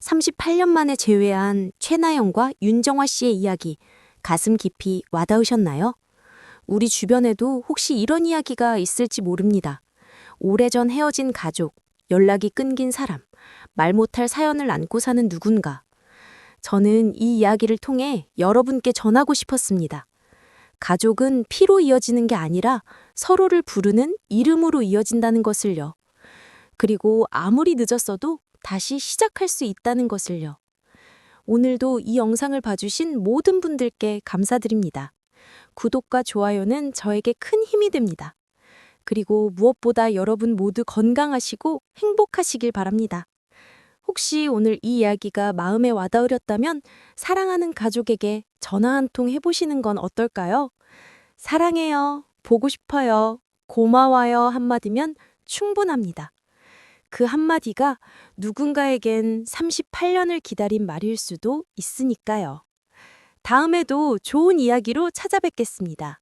38년 만에 재회한 최나영과 윤정화 씨의 이야기, 가슴 깊이 와닿으셨나요? 우리 주변에도 혹시 이런 이야기가 있을지 모릅니다. 오래전 헤어진 가족, 연락이 끊긴 사람, 말 못할 사연을 안고 사는 누군가. 저는 이 이야기를 통해 여러분께 전하고 싶었습니다. 가족은 피로 이어지는 게 아니라 서로를 부르는 이름으로 이어진다는 것을요. 그리고 아무리 늦었어도 다시 시작할 수 있다는 것을요. 오늘도 이 영상을 봐주신 모든 분들께 감사드립니다. 구독과 좋아요는 저에게 큰 힘이 됩니다. 그리고 무엇보다 여러분 모두 건강하시고 행복하시길 바랍니다. 혹시 오늘 이 이야기가 마음에 와닿으렸다면 사랑하는 가족에게 전화 한 통 해보시는 건 어떨까요? 사랑해요, 보고 싶어요, 고마워요 한마디면 충분합니다. 그 한마디가 누군가에겐 38년을 기다린 말일 수도 있으니까요. 다음에도 좋은 이야기로 찾아뵙겠습니다.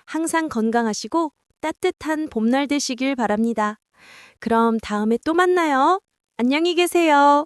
항상 건강하시고 따뜻한 봄날 되시길 바랍니다. 그럼 다음에 또 만나요. 안녕히 계세요.